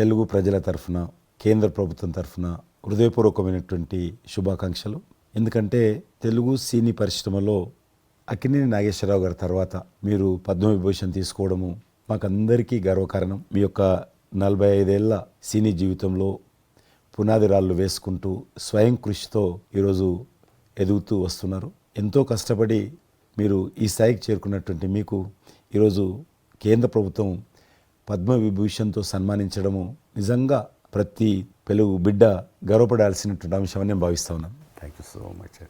తెలుగు ప్రజల తరఫున, కేంద్ర ప్రభుత్వం తరఫున హృదయపూర్వకమైనటువంటి శుభాకాంక్షలు. ఎందుకంటే తెలుగు సినీ పరిశ్రమలో అక్కినేని నాగేశ్వరరావు గారి తర్వాత మీరు పద్మవిభూషణ్ తీసుకోవడము మాకందరికీ గర్వకారణం. మీ యొక్క 45 ఏళ్ల సినీ జీవితంలో పునాది రాళ్ళు వేసుకుంటూ స్వయం కృషితో ఈరోజు ఎదుగుతూ వస్తున్నారు. ఎంతో కష్టపడి మీరు ఈ స్థాయికి చేరుకున్నటువంటి మీకు ఈరోజు కేంద్ర ప్రభుత్వం పద్మవిభూషణ్తో సన్మానించడము నిజంగా ప్రతి తెలుగు బిడ్డ గర్వపడాల్సినటువంటి అంశం అని నేను భావిస్తా ఉన్నాను. Thank you so much.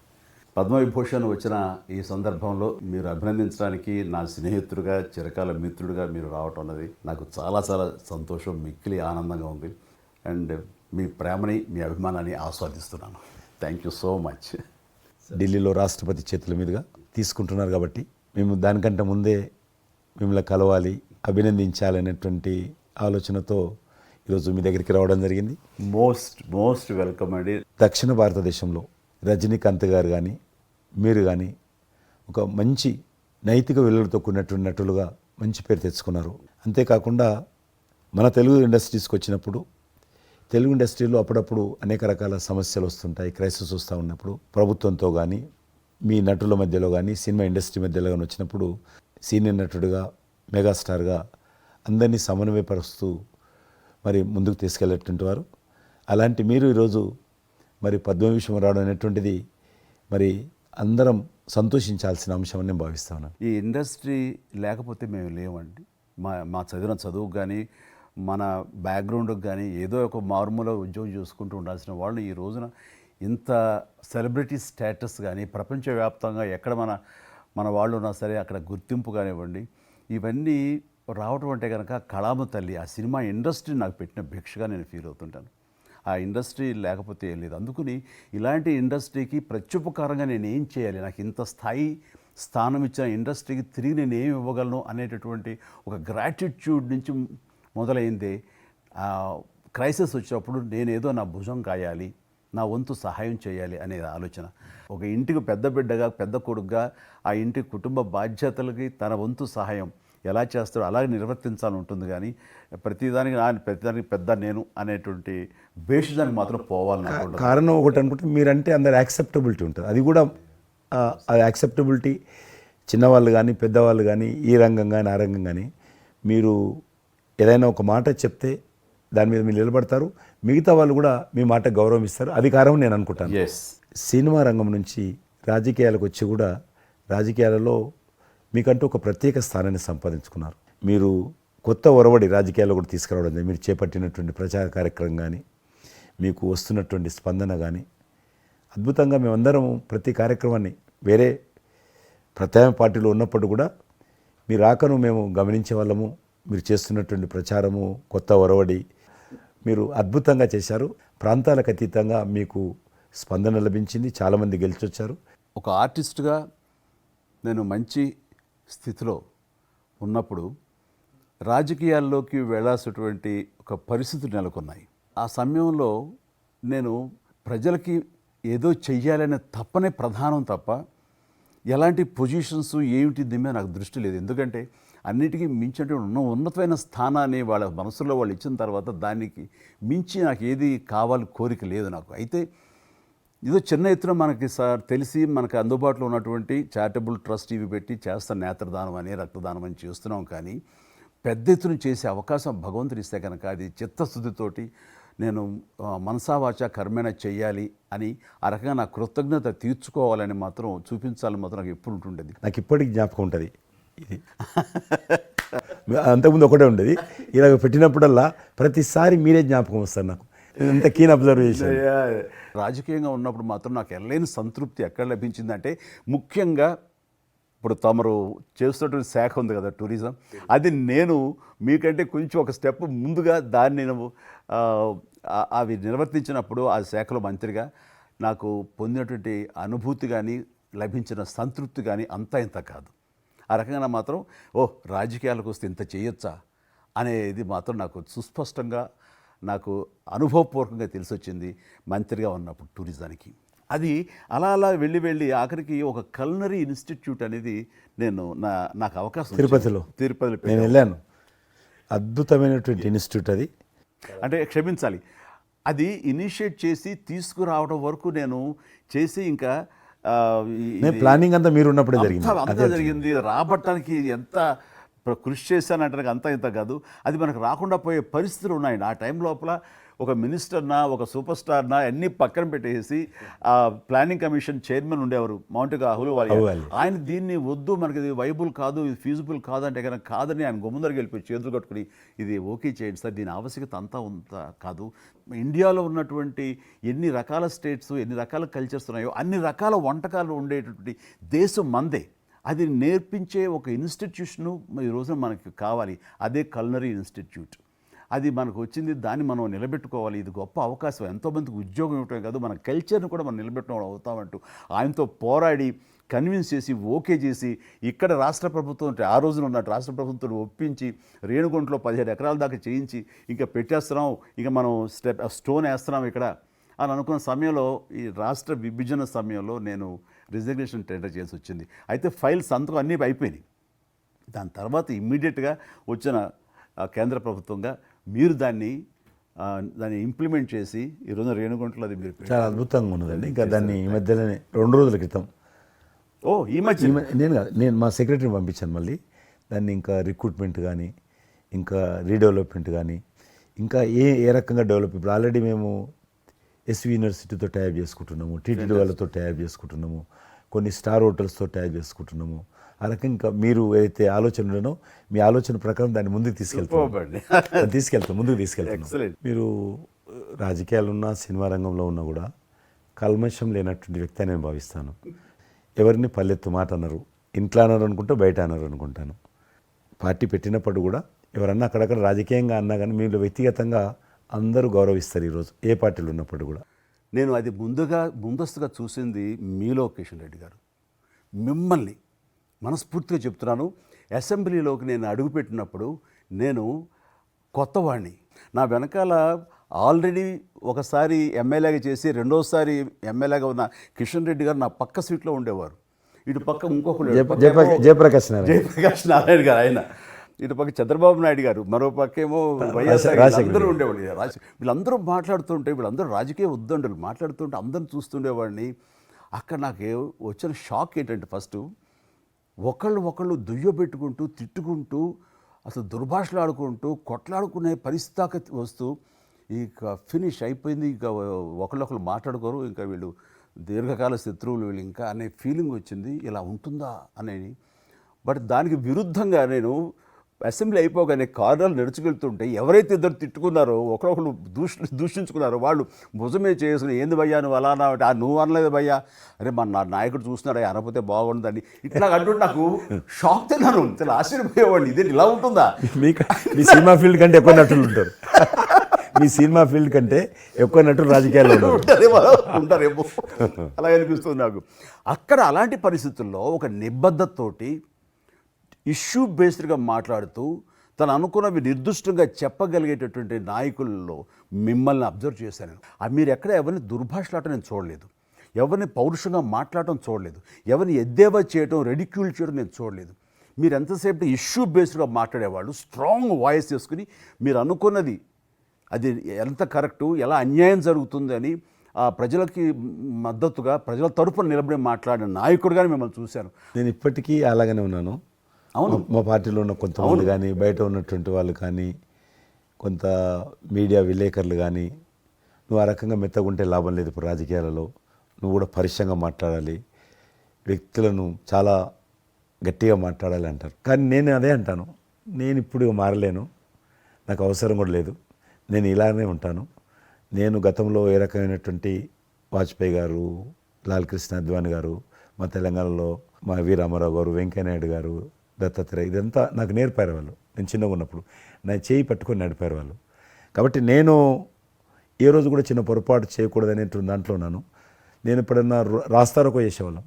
Padma Vibhushan వచ్చిన ఈ సందర్భంలో మీరు అభినందించడానికి నా స్నేహితుడిగా, చిరకాల మిత్రుడిగా మీరు రావటం అన్నది నాకు చాలా చాలా సంతోషం, మిక్కిలి ఆనందంగా ఉంది. అండ్ మీ ప్రేమని, మీ అభిమానాన్ని ఆస్వాదిస్తున్నాను. Thank you so much. ఢిల్లీలో రాష్ట్రపతి చేతుల మీదుగా తీసుకుంటున్నారు కాబట్టి మేము దానికంటే ముందే మిమ్మల్ని కలవాలి, అభినందించాలనేటువంటి ఆలోచనతో ఈరోజు మీ దగ్గరికి రావడం జరిగింది. మోస్ట్ వెల్కమ్ అండి. దక్షిణ భారతదేశంలో రజనీకాంత్ గారు కానీ మీరు కానీ ఒక మంచి నైతిక విలువలతో కూడినటువంటి నటులుగా మంచి పేరు తెచ్చుకున్నారు. అంతేకాకుండా మన తెలుగు ఇండస్ట్రీస్కి వచ్చినప్పుడు తెలుగు ఇండస్ట్రీలో అప్పుడప్పుడు అనేక రకాల సమస్యలు వస్తుంటాయి, క్రైసిస్ వస్తూ ఉన్నప్పుడు ప్రభుత్వంతో కానీ మీ నటుల మధ్యలో కానీ సినిమా ఇండస్ట్రీ మధ్యలో కానీ వచ్చినప్పుడు సీనియర్ నటుడిగా, మెగాస్టార్గా అందరినీ సమన్వయపరుస్తూ మరి ముందుకు తీసుకెళ్ళేటువంటి వారు. అలాంటి మీరు ఈరోజు మరి పద్మవిభూషణ్ రావడం అనేటువంటిది మరి అందరం సంతోషించాల్సిన అంశం అని నేను భావిస్తా ఉన్నాను. ఈ ఇండస్ట్రీ లేకపోతే మేము లేవండి. మా చదివిన చదువుకు కానీ మన బ్యాక్గ్రౌండ్కి కానీ ఏదో ఒక మారుమూల ఉద్యోగం చూసుకుంటూ ఉండాల్సిన వాళ్ళు ఈ రోజున ఇంత సెలబ్రిటీ స్టేటస్ కానీ ప్రపంచవ్యాప్తంగా ఎక్కడ మన వాళ్ళు ఉన్నా సరే అక్కడ గుర్తింపు కానివ్వండి, ఇవన్నీ రావటం అంటే కనుక కళామ తల్లి, ఆ సినిమా ఇండస్ట్రీ నాకు పెట్టిన భిక్షగా నేను ఫీల్ అవుతుంటాను. ఆ ఇండస్ట్రీ లేకపోతే ఏం లేదు. అందుకని ఇలాంటి ఇండస్ట్రీకి ప్రత్యుపకారంగా నేను ఏం చేయాలి, నాకు ఇంత స్థానం ఇచ్చిన ఇండస్ట్రీకి తిరిగి నేను ఏమి ఇవ్వగలను అనేటటువంటి ఒక గ్రాటిట్యూడ్ నుంచి మొదలైంది. క్రైసిస్ వచ్చినప్పుడు నేనేదో నా భుజం కాయాలి, నా వంతు సహాయం చేయాలి అనే ఆలోచన. ఒక ఇంటికి పెద్ద బిడ్డగా, పెద్ద కొడుకుగా ఆ ఇంటి కుటుంబ బాధ్యతలకి తన వంతు సహాయం ఎలా చేస్తాడో అలాగే నిర్వర్తించాలని ఉంటుంది. కానీ ప్రతిదానికి పెద్ద నేను అనేటువంటి బేసిజానికి మాత్రం పోవాలని కారణం ఒకటి అనుకుంటే మీరంటే అందరు యాక్సెప్టబిలిటీ ఉంటుంది. అది కూడా అది యాక్సెప్టబిలిటీ చిన్నవాళ్ళు కానీ పెద్దవాళ్ళు కానీ ఈ రంగం కానీ ఆ రంగం కానీ మీరు ఏదైనా ఒక మాట చెప్తే దాని మీద మీరు నిలబడతారు, మిగతా వాళ్ళు కూడా మీ మాట గౌరవం ఇస్తారు. అది కారణం నేను అనుకుంటాను. సినిమా రంగం నుంచి రాజకీయాలకు వచ్చి కూడా రాజకీయాలలో మీకంటూ ఒక ప్రత్యేక స్థానాన్ని సంపాదించుకున్నారు. మీరు కొత్త ఒరవడి రాజకీయాల్లో కూడా తీసుకురావడం జరిగింది. మీరు చేపట్టినటువంటి ప్రచార కార్యక్రమం కానీ మీకు వస్తున్నటువంటి స్పందన కానీ అద్భుతంగా మేమందరం ప్రతి కార్యక్రమాన్ని వేరే ప్రత్యామ్నాయ పార్టీలో ఉన్నప్పుడు కూడా మీ రాకను మేము గమనించే వాళ్ళము. మీరు చేస్తున్నటువంటి ప్రచారము, కొత్త ఒరవడి మీరు అద్భుతంగా చేశారు. ప్రాంతాలకు అతీతంగా మీకు స్పందన లభించింది, చాలామంది గెలిచొచ్చారు. ఒక ఆర్టిస్ట్గా నేను మంచి స్థితిలో ఉన్నప్పుడు రాజకీయాల్లోకి వెళ్ళాల్సినటువంటి ఒక పరిస్థితులు నెలకొన్నాయి. ఆ సమయంలో నేను ప్రజలకి ఏదో చెయ్యాలనే తప్పనే ప్రధానం తప్ప ఎలాంటి పొజిషన్స్ ఏమిటి దీని నాకు దృష్టి లేదు. ఎందుకంటే అన్నిటికీ మించి ఉన్నతమైన స్థానాన్ని వాళ్ళ మనసులో వాళ్ళు ఇచ్చిన తర్వాత దానికి మించి నాకు ఏది కావాలి కోరిక లేదు నాకు. అయితే ఏదో చిన్న ఎత్తున మనకి తెలిసి మనకు అందుబాటులో ఉన్నటువంటి చారిటబుల్ ట్రస్ట్ ఇవి పెట్టి చేస్తాం, నేత్రదానం అని రక్తదానం అని చేస్తున్నాం. కానీ పెద్ద ఎత్తున చేసే అవకాశం భగవంతుడు ఇస్తే కనుక అది చిత్తశుద్ధితోటి నేను మనసావాచ కర్మేణ చెయ్యాలి అని ఆ రకంగా నా కృతజ్ఞత తీర్చుకోవాలని మాత్రం చూపించాలని మాత్రం నాకు ఎప్పుడు ఉంటుండేది. నాకు ఇప్పటికి జ్ఞాపకం ఉంటుంది. ఇది అంతకుముందు ఒకటే ఉండేది, ఇలాగ పెట్టినప్పుడల్లా ప్రతిసారి మీరే జ్ఞాపకం వస్తారు నాకు. ఎంత కీన్ అబ్జర్వేషన్. రాజకీయంగా ఉన్నప్పుడు మాత్రం నాకు ఎనలేని సంతృప్తి ఎక్కడ లభించిందంటే, ముఖ్యంగా ఇప్పుడు తమరు చేస్తున్నటువంటి శాఖ ఉంది కదా టూరిజం, అది నేను మీకంటే కొంచెం ఒక స్టెప్ ముందుగా దాన్ని నేను అవి నిర్వర్తించినప్పుడు ఆ శాఖలో మంత్రిగా నాకు పొందినటువంటి అనుభూతి కానీ లభించిన సంతృప్తి కానీ అంతా ఇంత కాదు. ఆ రకంగా మాత్రం రాజకీయాలకు వస్తే ఇంత చేయొచ్చా అనేది మాత్రం నాకు సుస్పష్టంగా నాకు అనుభవపూర్వకంగా తెలిసి వచ్చింది మంత్రిగా ఉన్నప్పుడు టూరిజానికి. అది అలా అలా వెళ్ళి ఆఖరికి ఒక కల్నరీ ఇన్స్టిట్యూట్ అనేది నాకు అవకాశం తిరుపతిలో నేను వెళ్ళాను. అద్భుతమైనటువంటి ఇన్స్టిట్యూట్ అది. అంటే క్షమించాలి, అది ఇనిషియేట్ చేసి తీసుకురావడం వరకు నేను చేసి ఇంకా ప్లానింగ్ అంతా మీరు ఉన్నప్పుడే జరిగింది. అంతా జరిగింది. రాబట్టడానికి ఎంత కృషి చేశానంటే అంతా ఇంత కాదు, అది మనకు రాకుండా పోయే పరిస్థితులు ఉన్నాయండి. ఆ టైం లోపల ఒక మినిస్టర్నా ఒక సూపర్ స్టార్నా అన్నీ పక్కన పెట్టేసి ఆ ప్లానింగ్ కమిషన్ చైర్మన్ ఉండేవారు మౌంటిగా అహ్లూవాలియా. ఆయన దీన్ని వద్దు, మనకి ఇది వైబుల్ కాదు, ఇది ఫీజిబుల్ కాదంటే కనుక కాదని ఆయన గుమ్మదరికి వెళ్ళిపోయి చేతులు కట్టుకుని ఇది ఓకే చేయండి సార్, దీని ఆవశ్యకత అంతా ఉందా కాదు. ఇండియాలో ఉన్నటువంటి ఎన్ని రకాల స్టేట్స్, ఎన్ని రకాల కల్చర్స్ ఉన్నాయో అన్ని రకాల వంటకాలు ఉండేటటువంటి దేశం మందే. అది నేర్పించే ఒక ఇన్స్టిట్యూషను ఈ రోజున మనకి కావాలి, అదే కల్నరీ ఇన్స్టిట్యూట్. అది మనకు వచ్చింది, దాన్ని మనం నిలబెట్టుకోవాలి. ఇది గొప్ప అవకాశం, ఎంతోమందికి ఉద్యోగం ఇవ్వటమే కాదు, మన కల్చర్ని కూడా మనం నిలబెట్టడం అవుతామంటూ ఆయనతో పోరాడి కన్విన్స్ చేసి ఓకే చేసి ఇక్కడ రాష్ట్ర ప్రభుత్వం, ఆ రోజున ఉన్న రాష్ట్ర ప్రభుత్వం ఒప్పించి రేణుగుంటలో 17 ఎకరాల దాకా చేయించి ఇంకా పెట్టేస్తున్నాం, ఇక మనం స్టోన్ వేస్తున్నాం ఇక్కడ అని అనుకున్న సమయంలో, ఈ రాష్ట్ర విభజన సమయంలో నేను రిజిగ్నేషన్ టెండర్ చేసి వచ్చింది. అయితే ఫైల్ సంతకం అన్నీ అయిపోయినాయి. దాని తర్వాత ఇమ్మీడియట్గా వచ్చిన కేంద్ర ప్రభుత్వంగా మీరు దాన్ని ఇంప్లిమెంట్ చేసి ఈరోజు రేణుగుంటలో అది మీరు చాలా అద్భుతంగా ఉన్నదండి. ఇంకా దాన్ని ఈ మధ్యలోనే 2 రోజుల క్రితం ఈ మధ్య నేను మా సెక్రటరీని పంపించాను. మళ్ళీ దాన్ని ఇంకా రిక్రూట్మెంట్ కానీ, ఇంకా రీడెవలప్మెంట్ కానీ, ఇంకా ఏ రకంగా డెవలప్. ఇప్పుడు ఆల్రెడీ మేము ఎస్వి యూనివర్సిటీతో టైప్ చేసుకుంటున్నాము, టీటీడీ వాళ్ళతో టైప్ చేసుకుంటున్నాము, కొన్ని స్టార్ హోటల్స్తో టైప్ చేసుకుంటున్నాము. ఆ రకంగా ఇంకా మీరు ఏదైతే ఆలోచన ఉండనో మీ ఆలోచన ప్రకారం దాన్ని ముందుకు ముందుకు తీసుకెళ్తాం. మీరు రాజకీయాలు ఉన్నా, సినిమా రంగంలో ఉన్నా కూడా కల్మషం లేనటువంటి వ్యక్తి అని నేను భావిస్తాను. ఎవరిని పల్లెత్తు మాట అన్నారు, ఇంట్లో అన్నారు అనుకుంటా, బయట అన్నారు అనుకుంటాను. పార్టీ పెట్టినప్పుడు కూడా ఎవరన్నా అక్కడక్కడ రాజకీయంగా అన్నా కానీ మీరు వ్యక్తిగతంగా అందరూ గౌరవిస్తారు ఈరోజు ఏ పార్టీలు ఉన్నప్పుడు కూడా. నేను అది ముందస్తుగా చూసింది మీలో కిషన్ రెడ్డి గారు. మిమ్మల్ని మనస్ఫూర్తిగా చెప్తున్నాను, అసెంబ్లీలోకి నేను అడుగుపెట్టినప్పుడు నేను కొత్తవాడిని. నా వెనకాల ఆల్రెడీ ఒకసారి ఎమ్మెల్యేగా చేసి రెండోసారి ఎమ్మెల్యేగా ఉన్న కిషన్ రెడ్డి గారు నా పక్క సీట్లో ఉండేవారు. ఇటు పక్క ఇంకొకరు జయప్రకాష్ నారాయణ గారు, ఆయన ఇటు పక్క చంద్రబాబు నాయుడు గారు, మరో పక్కేమో వైఎస్ఆర్ అందరూ ఉండేవాళ్ళు. వీళ్ళందరూ మాట్లాడుతుంటే, వీళ్ళందరూ రాజకీయ ఉద్దండులు మాట్లాడుతుంటే అందరిని చూస్తుండేవాడిని. అక్కడ నాకు వచ్చిన షాక్ ఏంటంటే, ఫస్ట్ ఒకళ్ళు దుయ్యబెట్టుకుంటూ తిట్టుకుంటూ అసలు దుర్భాషలు ఆడుకుంటూ కొట్లాడుకునే పరిస్థితి వస్తూ ఇక ఫినిష్ అయిపోయింది, ఇక ఒకళ్ళు మాట్లాడుకోరు, ఇంకా వీళ్ళు దీర్ఘకాల శత్రువులు వీళ్ళు ఇంకా అనే ఫీలింగ్ వచ్చింది. ఇలా ఉంటుందా అనేది. బట్ దానికి విరుద్ధంగా నేను అసెంబ్లీ అయిపోగానే కారులో నడుచుకెళ్తుంటే ఎవరైతే ఇద్దరు తిట్టుకున్నారో, ఒకరొకరు దూషించుకున్నారో వాళ్ళు భుజమే చేసుకుని ఏంది భయ్యా నువ్వు అలా అన్నావు, నువ్వు అనలేదు భయ్యా, అరే నా నాయకుడు చూస్తున్నాడు అనకపోతే బాగుండదని ఇట్లా అంటుంటే నాకు షాక్ తిన్నాను. చాలా ఆశ్చర్యపోయేవాడిని, ఇదే ఇలా ఉంటుందా. మీ సినిమా ఫీల్డ్ కంటే ఎక్కువ నటులు ఉంటారు, మీ సినిమా ఫీల్డ్ కంటే ఎక్కువ నటులు రాజకీయాల్లో ఉంటారేమో అలా అనిపిస్తుంది నాకు. అక్కడ అలాంటి పరిస్థితుల్లో ఒక నిబద్ధతతోటి ఇష్యూ బేస్డ్గా మాట్లాడుతూ తను అనుకున్నవి నిర్దిష్టంగా చెప్పగలిగేటటువంటి నాయకుల్లో మిమ్మల్ని అబ్జర్వ్ చేశాను. మీరు ఎక్కడ ఎవరిని దుర్భాషలాటం నేను చూడలేదు, ఎవరిని పౌరుషంగా మాట్లాడటం చూడలేదు, ఎవరిని ఎద్దేవా చేయడం, రెడిక్యూల్ చేయడం నేను చూడలేదు. మీరు ఎంతసేపు ఇష్యూ బేస్డ్గా మాట్లాడేవాళ్ళు, స్ట్రాంగ్ వాయిస్ చేసుకుని మీరు అనుకున్నది అది ఎంత కరెక్టు, ఎలా అన్యాయం జరుగుతుంది అని ఆ ప్రజలకి మద్దతుగా ప్రజల తరపున నిలబడి మాట్లాడిన నాయకుడిగానే మిమ్మల్ని చూశాను. నేను ఇప్పటికీ అలాగనే ఉన్నాను. అవును, మా పార్టీలో ఉన్న కొంతమంది కానీ, బయట ఉన్నటువంటి వాళ్ళు కానీ, కొంత మీడియా విలేకరులు కానీ, నువ్వు ఆ రకంగా మెత్తగుంటే లాభం లేదు, ఇప్పుడు రాజకీయాలలో నువ్వు కూడా పరిశ్రమంగా మాట్లాడాలి, వ్యక్తులను చాలా గట్టిగా మాట్లాడాలి అంటారు. కానీ నేను అదే అంటాను, నేను ఇప్పుడు మారలేను, నాకు అవసరం కూడా లేదు, నేను ఇలానే ఉంటాను. నేను గతంలో ఏ రకమైనటువంటి వాజ్పేయి గారు, లాల్ కృష్ణ అద్వానీ గారు, మా తెలంగాణలో మా వి రామారావు గారు, వెంకయ్యనాయుడు గారు, దత్తాత్రేయ, ఇదంతా నాకు నేర్పారు వాళ్ళు. నేను చిన్నగా ఉన్నప్పుడు నా చేయి పట్టుకొని నడిపారు వాళ్ళు. కాబట్టి నేను ఏ రోజు కూడా చిన్న పొరపాటు చేయకూడదు అనేటువంటి దాంట్లో ఉన్నాను. నేను ఎప్పుడన్నా రాస్తారోకో చేసేవాళ్ళం.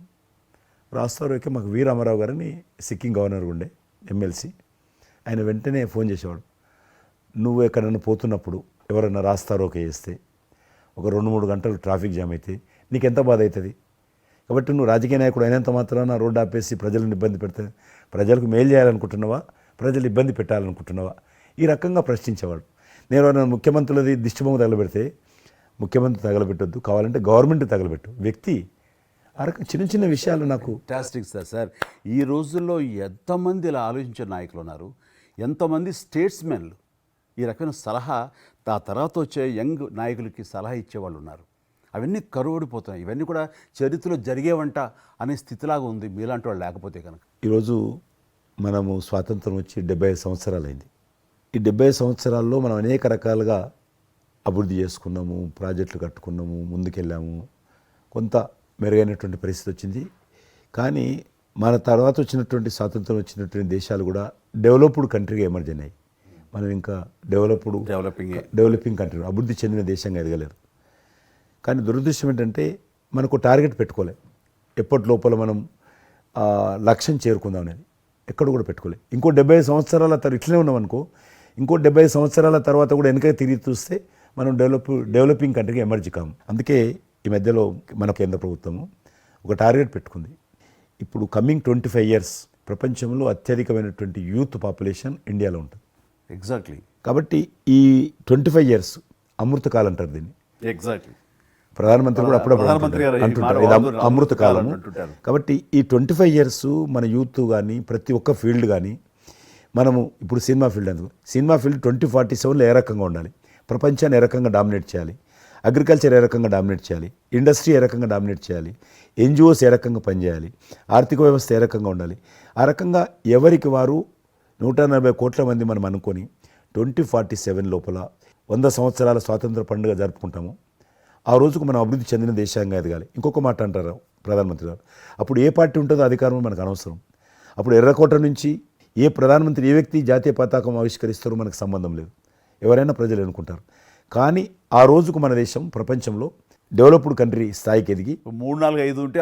రాస్తారోకే మాకు వి రామారావు గారని సిక్కిం గవర్నర్ ఉండే ఎమ్మెల్సీ, ఆయన వెంటనే ఫోన్ చేసేవాడు. నువ్వు ఎక్కడన్నా పోతున్నప్పుడు ఎవరన్నా రాస్తారోకే చేస్తే ఒక 2-3 గంటలు ట్రాఫిక్ జామ్ అయితే నీకెంత బాధ అవుతుంది. కాబట్టి నువ్వు రాజకీయ నాయకుడు అయినంత మాత్రాన రోడ్డు ఆపేసి ప్రజలను ఇబ్బంది పెడితే ప్రజలకు మేలు చేయాలనుకుంటున్నావా, ప్రజలు ఇబ్బంది పెట్టాలనుకుంటున్నావా, ఈ రకంగా ప్రశ్నించేవాడు. నేను ఎవరైనా ముఖ్యమంత్రులది దిష్టిబొమ్మ తగలబెడితే ముఖ్యమంత్రి తగలబెట్టొద్దు, కావాలంటే గవర్నమెంట్ తగలబెట్టు, వ్యక్తి ఆ రకం చిన్న చిన్న విషయాలు నాకు ఫ్యాంటాస్టిక్ సార్. ఈ రోజుల్లో ఎంతమంది ఇలా ఆలోచించే నాయకులు ఉన్నారు, ఎంతమంది స్టేట్స్మెన్లు ఈ రకమైన సలహా ఆ తర్వాత వచ్చే యంగ్ నాయకులకి సలహా ఇచ్చేవాళ్ళు ఉన్నారు. అవన్నీ కరువడిపోతున్నాయి. ఇవన్నీ కూడా చరిత్రలో జరిగేవంట అనే స్థితిలాగా ఉంది మీలాంటి వాళ్ళు లేకపోతే కనుక. ఈరోజు మనము స్వాతంత్రం వచ్చి 75 సంవత్సరాలైంది. ఈ 75 సంవత్సరాల్లో మనం అనేక రకాలుగా అభివృద్ధి చేసుకున్నాము, ప్రాజెక్టులు కట్టుకున్నాము, ముందుకెళ్ళాము, కొంత మెరుగైనటువంటి పరిస్థితి వచ్చింది. కానీ మన తర్వాత వచ్చినటువంటి స్వాతంత్రం వచ్చినటువంటి దేశాలు కూడా డెవలప్డ్ కంట్రీగా ఎమర్జ్ అయినాయి. మనం ఇంకా డెవలపింగ్ కంట్రీ, అభివృద్ధి చెందిన దేశంగా ఎదగలేదు. కానీ దురదృష్టం ఏంటంటే మనకు టార్గెట్ పెట్టుకోలే, ఎప్పటి లోపల మనం లక్ష్యం చేరుకుందాం అనేది ఎక్కడ కూడా పెట్టుకోలేదు. ఇంకో 75 సంవత్సరాల తర్వాత ఇట్లనే ఉన్నాం అనుకో, ఇంకో 75 సంవత్సరాల తర్వాత కూడా వెనక తిరిగి చూస్తే మనం డెవలపింగ్ కంట్రీగా ఎమర్జ్ కాము. అందుకే ఈ మధ్యలో మన కేంద్ర ప్రభుత్వము ఒక టార్గెట్ పెట్టుకుంది. ఇప్పుడు కమింగ్ 25 ఇయర్స్ ప్రపంచంలో అత్యధికమైనటువంటి యూత్ పాపులేషన్ ఇండియాలో ఉంటుంది. ఎగ్జాక్ట్లీ. కాబట్టి ఈ 25 ఇయర్స్ అమృతకాలం అంటారు దీన్ని. ఎగ్జాక్ట్లీ. ప్రధానమంత్రి కూడా అప్పుడప్పుడు అంటుంటారు ఇది అమృత కాలం. కాబట్టి ఈ 25 ఇయర్స్ మన యూత్ కానీ ప్రతి ఒక్క ఫీల్డ్ కానీ మనము ఇప్పుడు సినిమా ఫీల్డ్ అందుకు సినిమా ఫీల్డ్ 2047లో ఏ రకంగా ఉండాలి, ప్రపంచాన్ని ఏ రకంగా డామినేట్ చేయాలి, అగ్రికల్చర్ ఏ రకంగా డామినేట్ చేయాలి, ఇండస్ట్రీ ఏ రకంగా డామినేట్ చేయాలి, ఎన్జిఓస్ ఏ రకంగా పనిచేయాలి, ఆర్థిక వ్యవస్థ ఏ రకంగా ఉండాలి, ఆ రకంగా ఎవరికి వారు 140 కోట్ల మంది మనం అనుకొని 2047 లోపల 100 సంవత్సరాల స్వాతంత్ర పండుగ జరుపుకుంటాము. ఆ రోజుకు మనం అభివృద్ధి చెందిన దేశంగా ఎదగాలి. ఇంకొక మాట అంటారు ప్రధానమంత్రి గారు, అప్పుడు ఏ పార్టీ ఉంటుందో అధికారం మనకు అనవసరం. అప్పుడు ఎర్రకోట నుంచి ఏ ప్రధానమంత్రి ఏ వ్యక్తి జాతీయ పతాకం ఆవిష్కరిస్తారో మనకు సంబంధం లేదు, ఎవరైనా ప్రజలు అనుకుంటారు. కానీ ఆ రోజుకు మన దేశం ప్రపంచంలో డెవలప్డ్ కంట్రీ స్థాయికి ఎదిగి 3, 4, 5 ఉంటే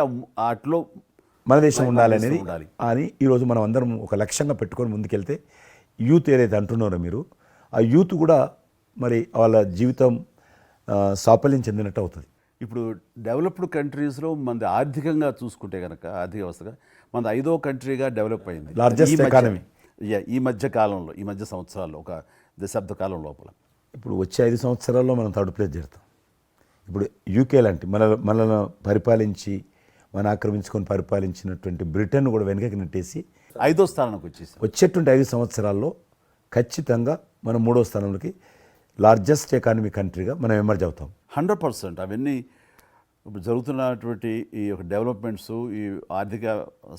అట్లో మన దేశం ఉండాలి అనేది అని ఈరోజు మనం అందరం ఒక లక్ష్యంగా పెట్టుకొని ముందుకెళ్తే యూత్ ఏదైతే అంటున్నారో మీరు, ఆ యూత్ కూడా మరి వాళ్ళ జీవితం సాఫల్యం చెందినట్టు అవుతుంది. ఇప్పుడు డెవలప్డ్ కంట్రీస్లో మనది ఆర్థికంగా చూసుకుంటే కనుక ఆర్థిక వ్యవస్థగా మనది 5వ కంట్రీగా డెవలప్ అయింది. లార్జెస్ట్ ఎకానమీ ఈ మధ్య కాలంలో, ఈ మధ్య సంవత్సరాల్లో, ఒక దశాబ్ద కాలం లోపల. ఇప్పుడు వచ్చే 5 సంవత్సరాల్లో మనం థర్డ్ ప్లేస్ చేరుతాం. ఇప్పుడు యూకే లాంటి మనల్ని పరిపాలించి మన ఆక్రమించుకొని పరిపాలించినటువంటి బ్రిటన్ కూడా వెనకకి నెట్టేసి 5వ స్థానానికి వచ్చేసి వచ్చేటువంటి 5 సంవత్సరాల్లో ఖచ్చితంగా మనం 3వ స్థానంలోకి లార్జెస్ట్ ఎకానమీ కంట్రీగా మనం ఎమర్జ్ అవుతాం. 100%. అవన్నీ ఇప్పుడు జరుగుతున్నటువంటి ఈ యొక్క డెవలప్మెంట్స్, ఈ ఆర్థిక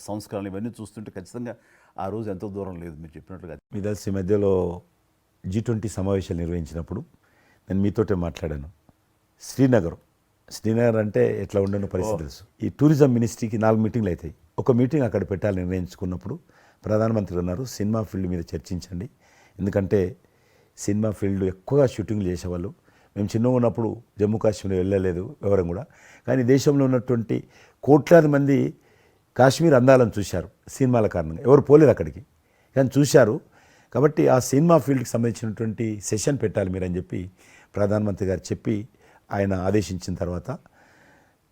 సంస్కరణలు ఇవన్నీ చూస్తుంటే ఖచ్చితంగా ఆ రోజు ఎంతో దూరం లేదు మీరు చెప్పినట్లుగా. మీ తెలిసి ఈ మధ్యలో G20 సమావేశాలు నిర్వహించినప్పుడు నేను మీతోటే మాట్లాడాను. శ్రీనగర్ అంటే ఎట్లా ఉండనో పరిస్థితి తెలుసు. ఈ టూరిజం మినిస్ట్రీకి 4 మీటింగ్లు అవుతాయి. ఒక మీటింగ్ అక్కడ పెట్టాలని నిర్ణయించుకున్నప్పుడు ప్రధానమంత్రి అన్నారు, సినిమా ఫీల్డ్ మీద చర్చించండి, ఎందుకంటే సినిమా ఫీల్డ్ ఎక్కువగా షూటింగ్లు చేసేవాళ్ళు. మేము చిన్నగా ఉన్నప్పుడు జమ్మూ కాశ్మీర్ వెళ్ళలేదు ఎవరం కూడా, కానీ దేశంలో ఉన్నటువంటి కోట్లాది మంది కాశ్మీర్ అందాలను చూశారు సినిమాల కారణంగా. ఎవరు పోలేదు అక్కడికి, కానీ చూశారు. కాబట్టి ఆ సినిమా ఫీల్డ్కి సంబంధించినటువంటి సెషన్ పెట్టాలి మీరు అని చెప్పి ప్రధానమంత్రి గారు చెప్పి ఆయన ఆదేశించిన తర్వాత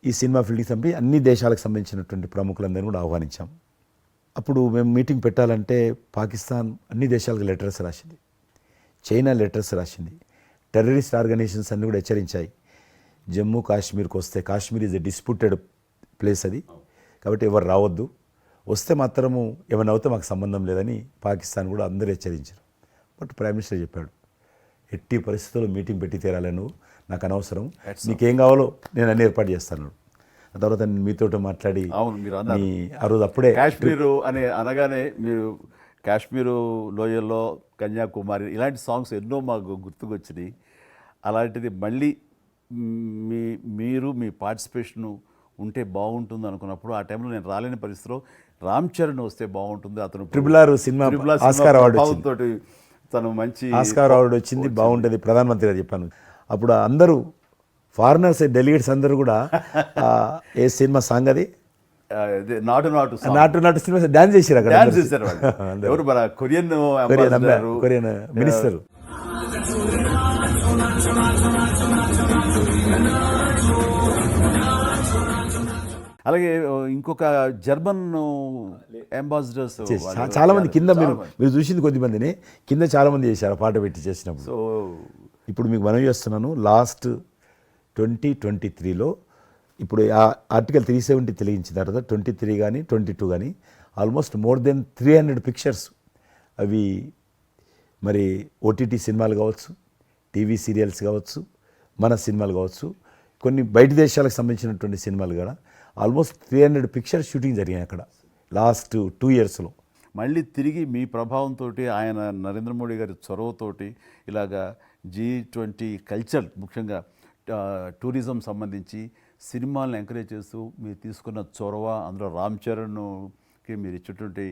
ఈ సినిమా ఫీల్డ్కి సంబంధించి అన్ని దేశాలకు సంబంధించినటువంటి ప్రముఖులందరినీ కూడా ఆహ్వానించాం. అప్పుడు మేము మీటింగ్ పెట్టాలంటే పాకిస్తాన్ అన్ని దేశాలకు లెటర్స్ రాసింది, చైనా లెటర్స్ రాసింది, టెర్రరిస్ట్ ఆర్గనైజేషన్స్ అన్నీ కూడా హెచ్చరించాయి. జమ్మూ కాశ్మీర్కి వస్తే, Kashmir is a disputed place అది, కాబట్టి ఎవరు రావద్దు, వస్తే మాత్రము ఏమైనా అవుతే మాకు సంబంధం లేదని పాకిస్తాన్ కూడా అందరూ హెచ్చరించారు. బట్ ప్రైమ్ మినిస్టర్ చెప్పాడు, ఎట్టి పరిస్థితుల్లో మీటింగ్ పెట్టి తీరాలి, నువ్వు నాకు అనవసరం, నీకేం కావాలో నేను అన్ని ఏర్పాటు చేస్తాను. ఆ తర్వాత నేను మీతో మాట్లాడి ఆ రోజు అప్పుడే కాశ్మీరు అని అనగానే మీరు కాశ్మీరు లోయల్లో కన్యాకుమారి ఇలాంటి సాంగ్స్ ఎన్నో మాకు గుర్తుకొచ్చినాయి. అలాంటిది మళ్ళీ మీరు మీ పార్టిసిపేషను ఉంటే బాగుంటుంది అనుకున్నప్పుడు ఆ టైంలో నేను రాలేని పరిస్థితిలో రామ్ చరణ్ వస్తే బాగుంటుంది, అతను ట్రిపుల్ సినిమా ఆస్కార్ అవార్డు తోటి తను మంచి ఆస్కార్ అవార్డు వచ్చింది, బాగుంటుంది ప్రధానమంత్రి గారు చెప్పాను. అప్పుడు అందరూ ఫారినర్స్ డెలిగేట్స్ అందరూ కూడా ఏ సినిమా సాంగ్ అది నాటు సినిమా డాన్స్ చేశారు అక్కడ. ఎవరు మన కొరియన్ మినిస్టర్. అలాగే ఇంకొక జర్మన్ అంబాసిడర్స్ చాలా మంది కింద మీరు చూసింది కొద్ది మందిని కింద చాలా మంది చేశారు పాట పెట్టి చేసినప్పుడు. సో ఇప్పుడు మీకు మనవి చేస్తున్నాను, లాస్ట్ 2023లో ఇప్పుడు ఆ ఆర్టికల్ 370 తెలియించిన తర్వాత 23 కానీ 22 కానీ ఆల్మోస్ట్ మోర్ దెన్ 300 పిక్చర్స్ అవి మరి ఓటీటీ సినిమాలు కావచ్చు, టీవీ సీరియల్స్ కావచ్చు, మన సినిమాలు కావచ్చు, కొన్ని బయట దేశాలకు సంబంధించినటువంటి సినిమాలు కూడా ఆల్మోస్ట్ 300 పిక్చర్స్ షూటింగ్ జరిగాయి అక్కడ లాస్ట్ 2 ఇయర్స్లో. మళ్ళీ తిరిగి మీ ప్రభావంతో ఆయన నరేంద్ర మోడీ గారి చొరవతోటి ఇలాగా G20 కల్చర్ ముఖ్యంగా టూరిజం సంబంధించి సినిమాలను ఎంకరేజ్ చేస్తూ మీరు తీసుకున్న చొరవ, అందులో రామ్ చరణ్కి మీరు ఇచ్చేటువంటి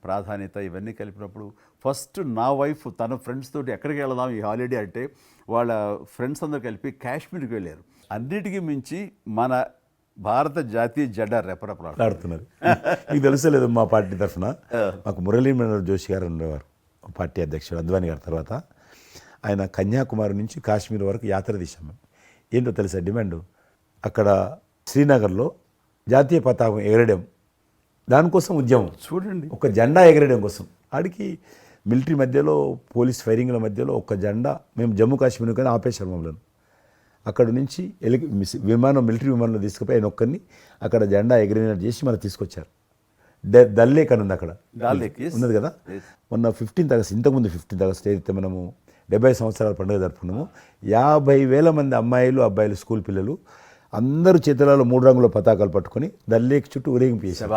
ప్రాధాన్యత ఇవన్నీ కలిపినప్పుడు ఫస్ట్ నా వైఫ్ తన ఫ్రెండ్స్ తోటి ఎక్కడికి వెళదాం ఈ హాలిడే అంటే వాళ్ళ ఫ్రెండ్స్ అందరూ కలిపి కాశ్మీర్కి వెళ్ళారు. అన్నిటికీ మించి మన భారత జాతీయ జెండా ఆడుతున్నారు. మీకు తెలుసలేదు, మా పార్టీ తరఫున మాకు మురళీ మనోహర్ జోషి గారు ఉండేవారు, పార్టీ అధ్యక్షుడు అద్వానీ గారి తర్వాత. ఆయన కన్యాకుమారి నుంచి కాశ్మీర్ వరకు యాత్ర తీసాం. మేము ఏంటో తెలుసా డిమాండ్, అక్కడ శ్రీనగర్లో జాతీయ పతాకం ఎగరడం, దానికోసం ఉద్యమం చూడండి, ఒక జెండా ఎగరడం కోసం. ఆడికి మిలిటరీ మధ్యలో పోలీస్ ఫైరింగ్ల మధ్యలో ఒక జెండా, మేము జమ్మూ కాశ్మీర్ కానీ ఆపేశారు మమ్మల్ని. అక్కడ నుంచి విమానం, మిలిటరీ విమానంలో తీసుకుపోయి ఆయన ఒక్కరిని అక్కడ జెండా ఎగిరినట్టు చేసి మనం తీసుకొచ్చారు. దల్ లేక్ అని ఉంది అక్కడ, ఉన్నది కదా. మొన్న 15th ఆగస్ట్, ఇంతకుముందు 15th ఆగస్ట్ ఏదైతే మనము 70 సంవత్సరాల పండుగ జరుపుకున్నాము, 50,000 మంది అమ్మాయిలు అబ్బాయిలు స్కూల్ పిల్లలు అందరూ చేతులలో 3 రంగుల పతాకాలు పట్టుకొని దల్ లేక్ చుట్టూ ఊరేగింపు చేశారు.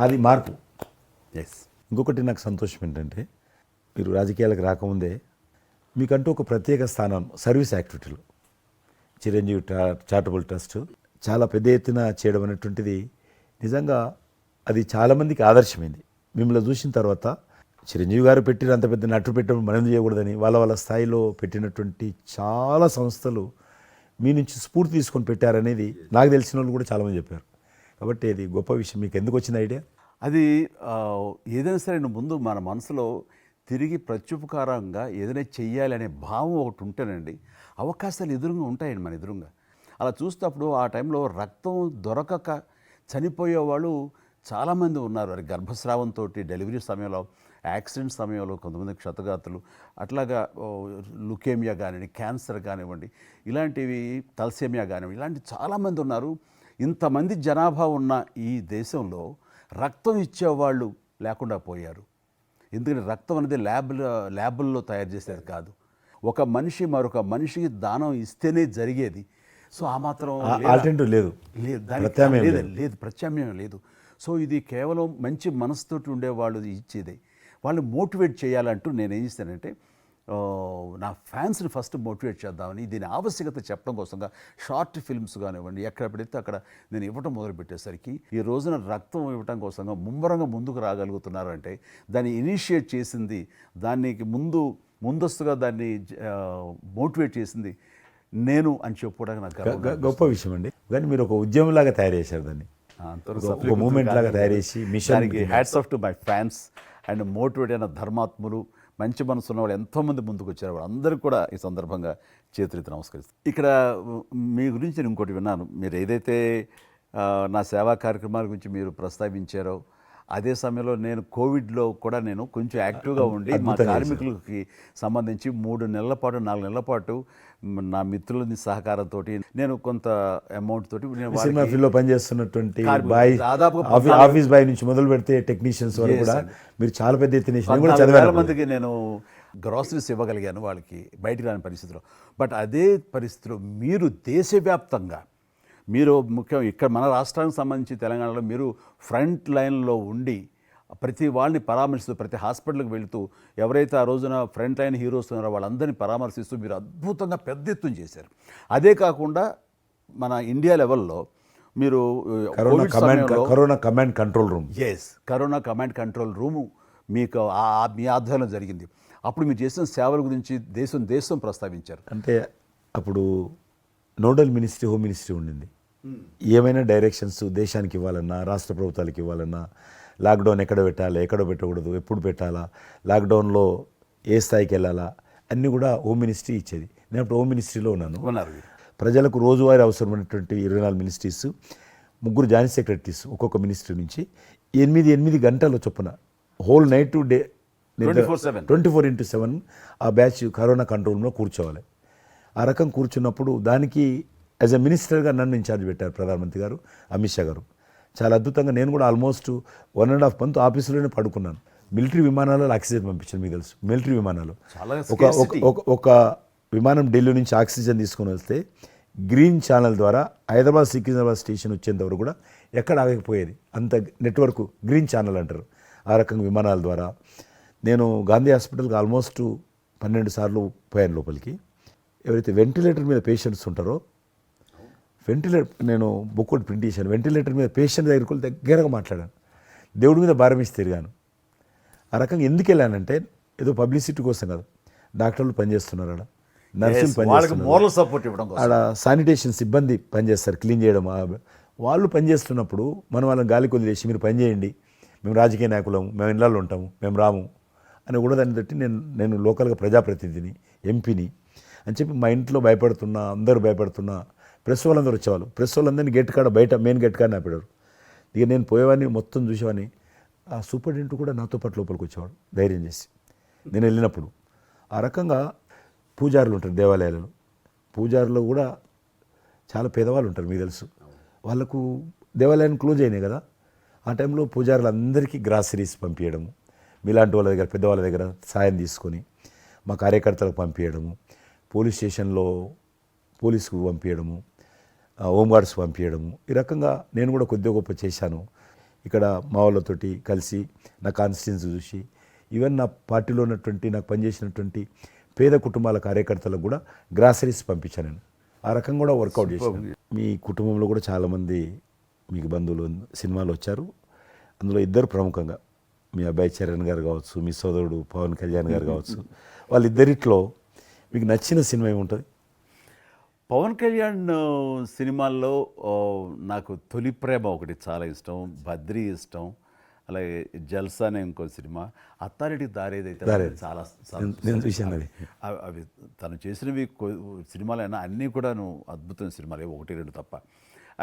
అది మార్పు. ఇంకొకటి నాకు సంతోషం ఏంటంటే, మీరు రాజకీయాలకు రాకముందే మీకంటూ ఒక ప్రత్యేక స్థానం సర్వీస్ యాక్టివిటీలు, చిరంజీవి చారిటబుల్ ట్రస్ట్ చాలా పెద్ద ఎత్తున చేయడం అనేటువంటిది నిజంగా అది చాలామందికి ఆదర్శమైంది. మిమ్మల్ని చూసిన తర్వాత చిరంజీవి గారు పెట్టిన అంత పెద్ద నటుడు పెట్టినప్పుడు మనం చేయకూడదని వాళ్ళ స్థాయిలో పెట్టినటువంటి చాలా సంస్థలు మీ నుంచి స్ఫూర్తి తీసుకొని పెట్టారనేది నాకు తెలిసిన వాళ్ళు కూడా చాలామంది చెప్పారు. కాబట్టి అది గొప్ప విషయం. మీకు ఎందుకు వచ్చిన ఐడియా? అది ఏదైనా సరే ముందు మన మనసులో తిరిగి ప్రత్యుపకారంగా ఏదైనా చెయ్యాలి అనే భావం ఒకటి ఉంటేనండి అవకాశాలు ఎదురుగా ఉంటాయండి మన ఎదురుగా. అలా చూసినప్పుడు ఆ టైంలో రక్తం దొరకక చనిపోయే వాళ్ళు చాలామంది ఉన్నారు. అది గర్భస్రావంతో, డెలివరీ సమయంలో, యాక్సిడెంట్ సమయంలో కొంతమంది క్షతగాతులు, అట్లాగా లుకేమియా కానివ్వండి, క్యాన్సర్ కానివ్వండి, ఇలాంటివి తలసేమియా కానివ్వండి, ఇలాంటి చాలామంది ఉన్నారు. ఇంతమంది జనాభా ఉన్న ఈ దేశంలో రక్తం ఇచ్చేవాళ్ళు లేకుండా పోయారు. ఎందుకంటే రక్తం అనేది ల్యాబుల్లో తయారు చేసేది కాదు, ఒక మనిషి మరొక మనిషికి దానం ఇస్తేనే జరిగేది. సో ఆ మాత్రం ఆల్టర్నేటివ్ లేదు, ప్రత్యామ్నాయం లేదు. సో ఇది కేవలం మంచి మనసుతోటి ఉండేవాళ్ళు ఇచ్చేదే. వాళ్ళు మోటివేట్ చేయాలంటూ నేను ఏం చేస్తానంటే, నా ఫ్యాన్స్ని ఫస్ట్ మోటివేట్ చేద్దామని దీని ఆవశ్యకత చెప్పడం కోసంగా షార్ట్ ఫిల్మ్స్ కానివ్వండి, ఎక్కడ పెడితే అక్కడ నేను ఇవ్వటం మొదలుపెట్టేసరికి ఈ రోజున రక్తం ఇవ్వటం కోసంగా ముమ్మరంగా ముందుకు రాగలుగుతున్నారంటే దాన్ని ఇనిషియేట్ చేసింది, దానికి ముందస్తుగా దాన్ని మోటివేట్ చేసింది నేను అని చెప్పుకోవడానికి నాకు గొప్ప విషయం అండి. కానీ మీరు ఒక ఉద్యమంలాగా తయారు చేశారు దాన్ని, ఒక మూమెంట్ లాగా తయారు చేసి mission. Hats off to my fans and motivate అయిన ధర్మాత్ములు, మంచి మనసు ఉన్న వాళ్ళు ఎంతోమంది ముందుకు వచ్చారు. వాళ్ళందరికీ కూడా ఈ సందర్భంగా చేతులెత్తి నమస్కరిస్తాను. ఇక్కడ మీ గురించి నేను ఇంకోటి విన్నాను, మీరు ఏదైతే నా సేవా కార్యక్రమాల గురించి మీరు ప్రస్తావించారో అదే సమయంలో నేను కోవిడ్లో కూడా నేను కొంచెం యాక్టివ్గా ఉండి మా కార్మికులకి సంబంధించి 3 నెలల పాటు 4 నెలల పాటు నా మిత్రుల సహకారంతో నేను కొంత అమౌంట్ తోటి సినిమా ఫీల్డ్లో పనిచేస్తున్నటువంటి బాయ్, ఆఫీస్ బాయ్ నుంచి మొదలు పెడితే టెక్నీషియన్స్ వరకు కూడా మీరు చాలా పెద్ద ఎత్తున 14,000 మందికి నేను గ్రాసరీస్ ఇవ్వగలిగాను వాళ్ళకి బయటికి రాని పరిస్థితిలో. బట్ అదే పరిస్థితిలో మీరు దేశవ్యాప్తంగా మీరు ముఖ్యం ఇక్కడ మన రాష్ట్రానికి సంబంధించి తెలంగాణలో మీరు ఫ్రంట్ లైన్లో ఉండి ప్రతి వాళ్ళని పరామర్శిస్తూ, ప్రతి హాస్పిటల్కి వెళుతూ, ఎవరైతే ఆ రోజున ఫ్రంట్ లైన్ హీరోస్ ఉన్నారో వాళ్ళందరినీ పరామర్శిస్తూ మీరు అద్భుతంగా పెద్ద ఎత్తున చేశారు. అదే కాకుండా మన ఇండియా లెవెల్లో మీరు corona command control room, corona command control room మీకు మీ ఆధ్వర్యంలో జరిగింది. అప్పుడు మీరు చేసిన సేవల గురించి దేశం ప్రస్తావించారు. అంటే అప్పుడు నోడల్ మినిస్ట్రీ, హోమ్ మినిస్ట్రీ ఉండింది. ఏమైనా డైరెక్షన్స్ దేశానికి ఇవ్వాలన్నా, రాష్ట్ర ప్రభుత్వాలకు ఇవ్వాలన్నా, లాక్డౌన్ ఎక్కడ పెట్టాలి, ఎక్కడ పెట్టకూడదు, ఎప్పుడు పెట్టాలా, లాక్డౌన్లో ఏ స్థాయికి వెళ్ళాలా, అన్నీ కూడా హోమ్ మినిస్ట్రీ ఇచ్చేది. నేను అప్పుడు హోమ్ మినిస్ట్రీలో ఉన్నాను. ప్రజలకు రోజువారీ అవసరమైనటువంటి 24 మినిస్ట్రీస్, 3 జాయింట్ సెక్రటరీస్ ఒక్కొక్క మినిస్ట్రీ నుంచి 8 గంటల చొప్పున హోల్ నైట్ టు డే 24/7 ఆ బ్యాచ్ కరోనా కంట్రోల్ రూమ్లో కూర్చోవాలి. ఆ రకం కూర్చున్నప్పుడు దానికి యాజ్ ఎ మినిస్టర్గా నన్ను ఇన్ఛార్జ్ పెట్టారు ప్రధానమంత్రి గారు, అమిత్ షా గారు. చాలా అద్భుతంగా నేను కూడా ఆల్మోస్ట్ 1.5 మంత్ ఆఫీసులోనే పడుకున్నాను. మిలిటరీ విమానాలలో ఆక్సిజన్ పంపించాను, మీకు తెలుసు మిలిటరీ విమానాలు. చాలా ఒక విమానం ఢిల్లీ నుంచి ఆక్సిజన్ తీసుకొని వస్తే గ్రీన్ ఛానల్ ద్వారా హైదరాబాద్ సికింద్రాబాద్ స్టేషన్ వచ్చేంతవరకు కూడా ఎక్కడ ఆగకపోయేది. అంత నెట్వర్క్ గ్రీన్ ఛానల్ అంటారు. ఆ రకంగా విమానాల ద్వారా నేను గాంధీ హాస్పిటల్కి ఆల్మోస్ట్ 12 సార్లు పోయాను లోపలికి. ఎవరైతే వెంటిలేటర్ మీద పేషెంట్స్ ఉంటారో, నేను బుక్ ఒకటి ప్రింట్ చేశాను, వెంటిలేటర్ మీద పేషెంట్ దగ్గరగా మాట్లాడాను, దేవుడి మీద భారం ఇచ్చి తిరిగాను. ఆ రకంగా ఎందుకు వెళ్ళానంటే ఏదో పబ్లిసిటీ కోసం కాదు. డాక్టర్లు పనిచేస్తున్నారు, ఆడ నర్సులు పనిచేస్తున్నారు, మోరల్ సపోర్ట్ ఇవ్వడం కోసం. ఆడ శానిటేషన్ సిబ్బంది పనిచేస్తారు, క్లీన్ చేయడం. వాళ్ళు పనిచేస్తున్నప్పుడు మనం వాళ్ళని గాలికి వదిలేసి మీరు పని చేయండి, మేము రాజకీయ నాయకులము, మేము ఇళ్ళల్లో ఉంటాము, మేము రాము అని కూడా దాన్ని బట్టి నేను లోకల్గా ప్రజాప్రతినిధిని, ఎంపీని అని చెప్పి మా ఇంట్లో భయపడుతున్నా, అందరూ భయపడుతున్నా. ప్రెస్ వాళ్ళందరూ వచ్చేవాళ్ళు. ప్రెస్ వాళ్ళందరినీ గేట్ కాడ బయట మెయిన్ గేట్ కాడ ఆపాడు. ఇక నేను పోయేవాడిని, మొత్తం చూసేవాడిని. ఆ సూపరింటెండెంట్ కూడా నాతో పాటు లోపలికి వచ్చేవాడు ధైర్యం చేసి నేను వెళ్ళినప్పుడు. ఆ రకంగా పూజారులు ఉంటారు దేవాలయాలలో. పూజారులు కూడా చాలా పేదవాళ్ళు ఉంటారు, మీకు తెలుసు. వాళ్ళకు దేవాలయాన్ని క్లోజ్ అయినాయి కదా, ఆ టైంలో పూజారులు అందరికీ గ్రాసరీస్ పంపించడము, మీలాంటి వాళ్ళ దగ్గర పెద్దవాళ్ళ దగ్గర సాయం తీసుకొని మా కార్యకర్తలకు పంపించడము, పోలీస్ స్టేషన్లో పోలీసుకు పంపించడము, హోంగార్డ్స్ పంపించడము. ఈ రకంగా నేను కూడా కొద్దిగా గొప్ప చేశాను. ఇక్కడ మా వాళ్ళతోటి కలిసి నా కాన్స్టిట్యున్సీ చూసి ఈవెన్ నా పార్టీలో ఉన్నటువంటి నాకు పనిచేసినటువంటి పేద కుటుంబాల కార్యకర్తలకు కూడా గ్రాసరీస్ పంపించాను నేను. ఆ రకంగా కూడా వర్కౌట్ చేశాను. మీ కుటుంబంలో కూడా చాలామంది మీకు బంధువులు సినిమాలు వచ్చారు. అందులో ఇద్దరు ప్రముఖంగా, మీ అబ్బాయి చరణ్ గారు కావచ్చు, మీ సోదరుడు పవన్ కళ్యాణ్ గారు కావచ్చు. వాళ్ళిద్దరిట్లో మీకు నచ్చిన సినిమా ఏముంటుంది? పవన్ కళ్యాణ్ సినిమాల్లో నాకు తొలి ప్రేమ ఒకటి చాలా ఇష్టం, బద్రీ ఇష్టం, అలాగే జల్సా అనే ఇంకో సినిమా, అత్తారింటికి దారేదైతే చాలా నేను చూశాను అది. అవి తను చేసినవి సినిమాలైనా అన్నీ కూడాను అద్భుతమైన సినిమాలే, 1-2 తప్ప.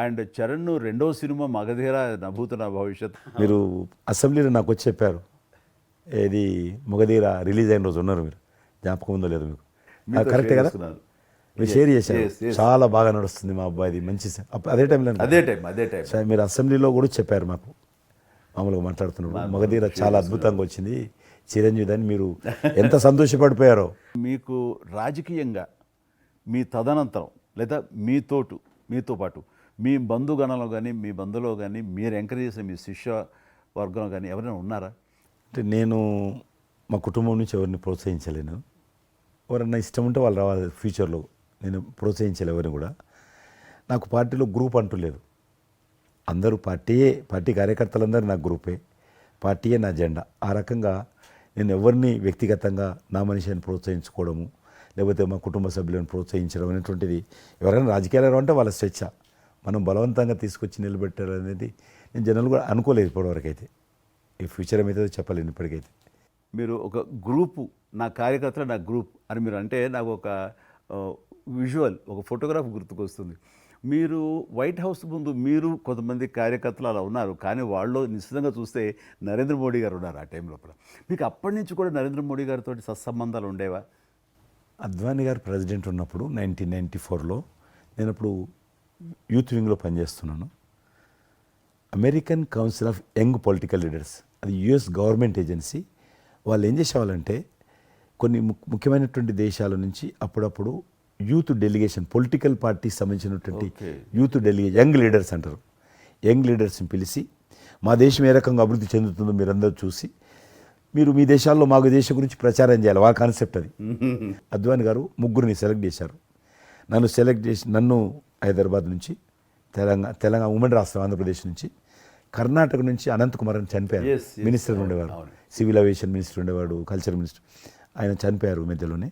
అండ్ చరణ్ రెండో సినిమా మగధీర నభూత నా భవిష్యత్. మీరు అసెంబ్లీలో నాకు వచ్చి చెప్పారు, ఏది మగధీర రిలీజ్ అయిన రోజు ఉన్నారు, మీరు జ్ఞాపకం ఉందో లేదు మీకు? కరెక్టే కదా, మీరు షేర్ చేశారు. చాలా బాగా నడుస్తుంది మా అబ్బాయిది, మంచి అదే టైం మీరు అసెంబ్లీలో కూడా చెప్పారు మాకు, మామూలుగా మాట్లాడుతున్నారు, మగధీర చాలా అద్భుతంగా వచ్చింది చిరంజీవి అని. మీరు ఎంత సంతోషపడిపోయారో. మీకు రాజకీయంగా మీ తదనంతరం లేదా మీతో పాటు మీ బంధుగణంలో కానీ మీ బంధువులో కానీ మీరు ఎంకరేజ్ చేసిన మీ శిష్య వర్గంలో కానీ ఎవరైనా ఉన్నారా? అంటే నేను మా కుటుంబం నుంచి ఎవరిని ప్రోత్సహించలేను. ఎవరన్నా ఇష్టం ఉంటే వాళ్ళు రావాలి ఫ్యూచర్లో, నేను ప్రోత్సహించలే ఎవరిని కూడా. నాకు పార్టీలో గ్రూప్ అంటూ లేదు, అందరూ పార్టీ కార్యకర్తలందరూ నా గ్రూపే, పార్టీయే నా జెండా. ఆ రకంగా నేను ఎవరిని వ్యక్తిగతంగా నా మనిషిని ప్రోత్సహించుకోవడము, లేకపోతే మా కుటుంబ సభ్యులను ప్రోత్సహించడం అనేటువంటిది, ఎవరైనా రాజకీయాలు అంటే వాళ్ళ స్వేచ్ఛ, మనం బలవంతంగా తీసుకొచ్చి నిలబెట్టారు అనేది నేను జనాలు కూడా అనుకోలేదు ఇప్పటివరకు అయితే. ఈ ఫ్యూచర్ ఏమైతే చెప్పలేను ఇప్పటికైతే. మీరు ఒక గ్రూపు, నా కార్యకర్తలు నా గ్రూప్ అని మీరు అంటే నాకు ఒక విజువల్, ఒక ఫోటోగ్రాఫ్ గుర్తుకొస్తుంది. మీరు వైట్ హౌస్ ముందు మీరు కొంతమంది కార్యకర్తలు అలా ఉన్నారు, కానీ వాళ్ళు నిశ్చితంగా చూస్తే నరేంద్ర మోడీ గారు ఉన్నారు ఆ టైం లోపల. మీకు అప్పటి నుంచి కూడా నరేంద్ర మోడీ గారితో సత్సంబంధాలు ఉండేవా? అద్వానీ గారు ప్రెసిడెంట్ ఉన్నప్పుడు 1994లో నేను అప్పుడు యూత్ వింగ్లో పనిచేస్తున్నాను. American council of young political leaders, అది యుఎస్ గవర్నమెంట్ ఏజెన్సీ. వాళ్ళు ఏం చేసేవాళ్ళంటే కొన్ని ముఖ్యమైనటువంటి దేశాల నుంచి అప్పుడప్పుడు యూత్ డెలిగేషన్, పొలిటికల్ పార్టీకి సంబంధించినటువంటి యూత్ డెలిగేషన్, యంగ్ లీడర్స్ అంటారు, యంగ్ లీడర్స్ని పిలిచి మా దేశం ఏ రకంగా అభివృద్ధి చెందుతుందో మీరందరూ చూసి మీరు మీ దేశాల్లో మాకు దేశం గురించి ప్రచారం చేయాలి, వాళ్ళ కాన్సెప్ట్ అది. అద్వానీ గారు 3 సెలెక్ట్ చేశారు. నన్ను హైదరాబాద్ నుంచి, తెలంగాణ ఉమ్మడి రాష్ట్రం ఆంధ్రప్రదేశ్ నుంచి, కర్ణాటక నుంచి అనంత్ కుమార్ అని చనిపోయారు, మినిస్టర్ ఉండేవారు, సివిల్ ఏవియేషన్ మినిస్టర్ ఉండేవాడు, కల్చర్ మినిస్టర్, ఆయన చనిపోయారు మధ్యలోనే.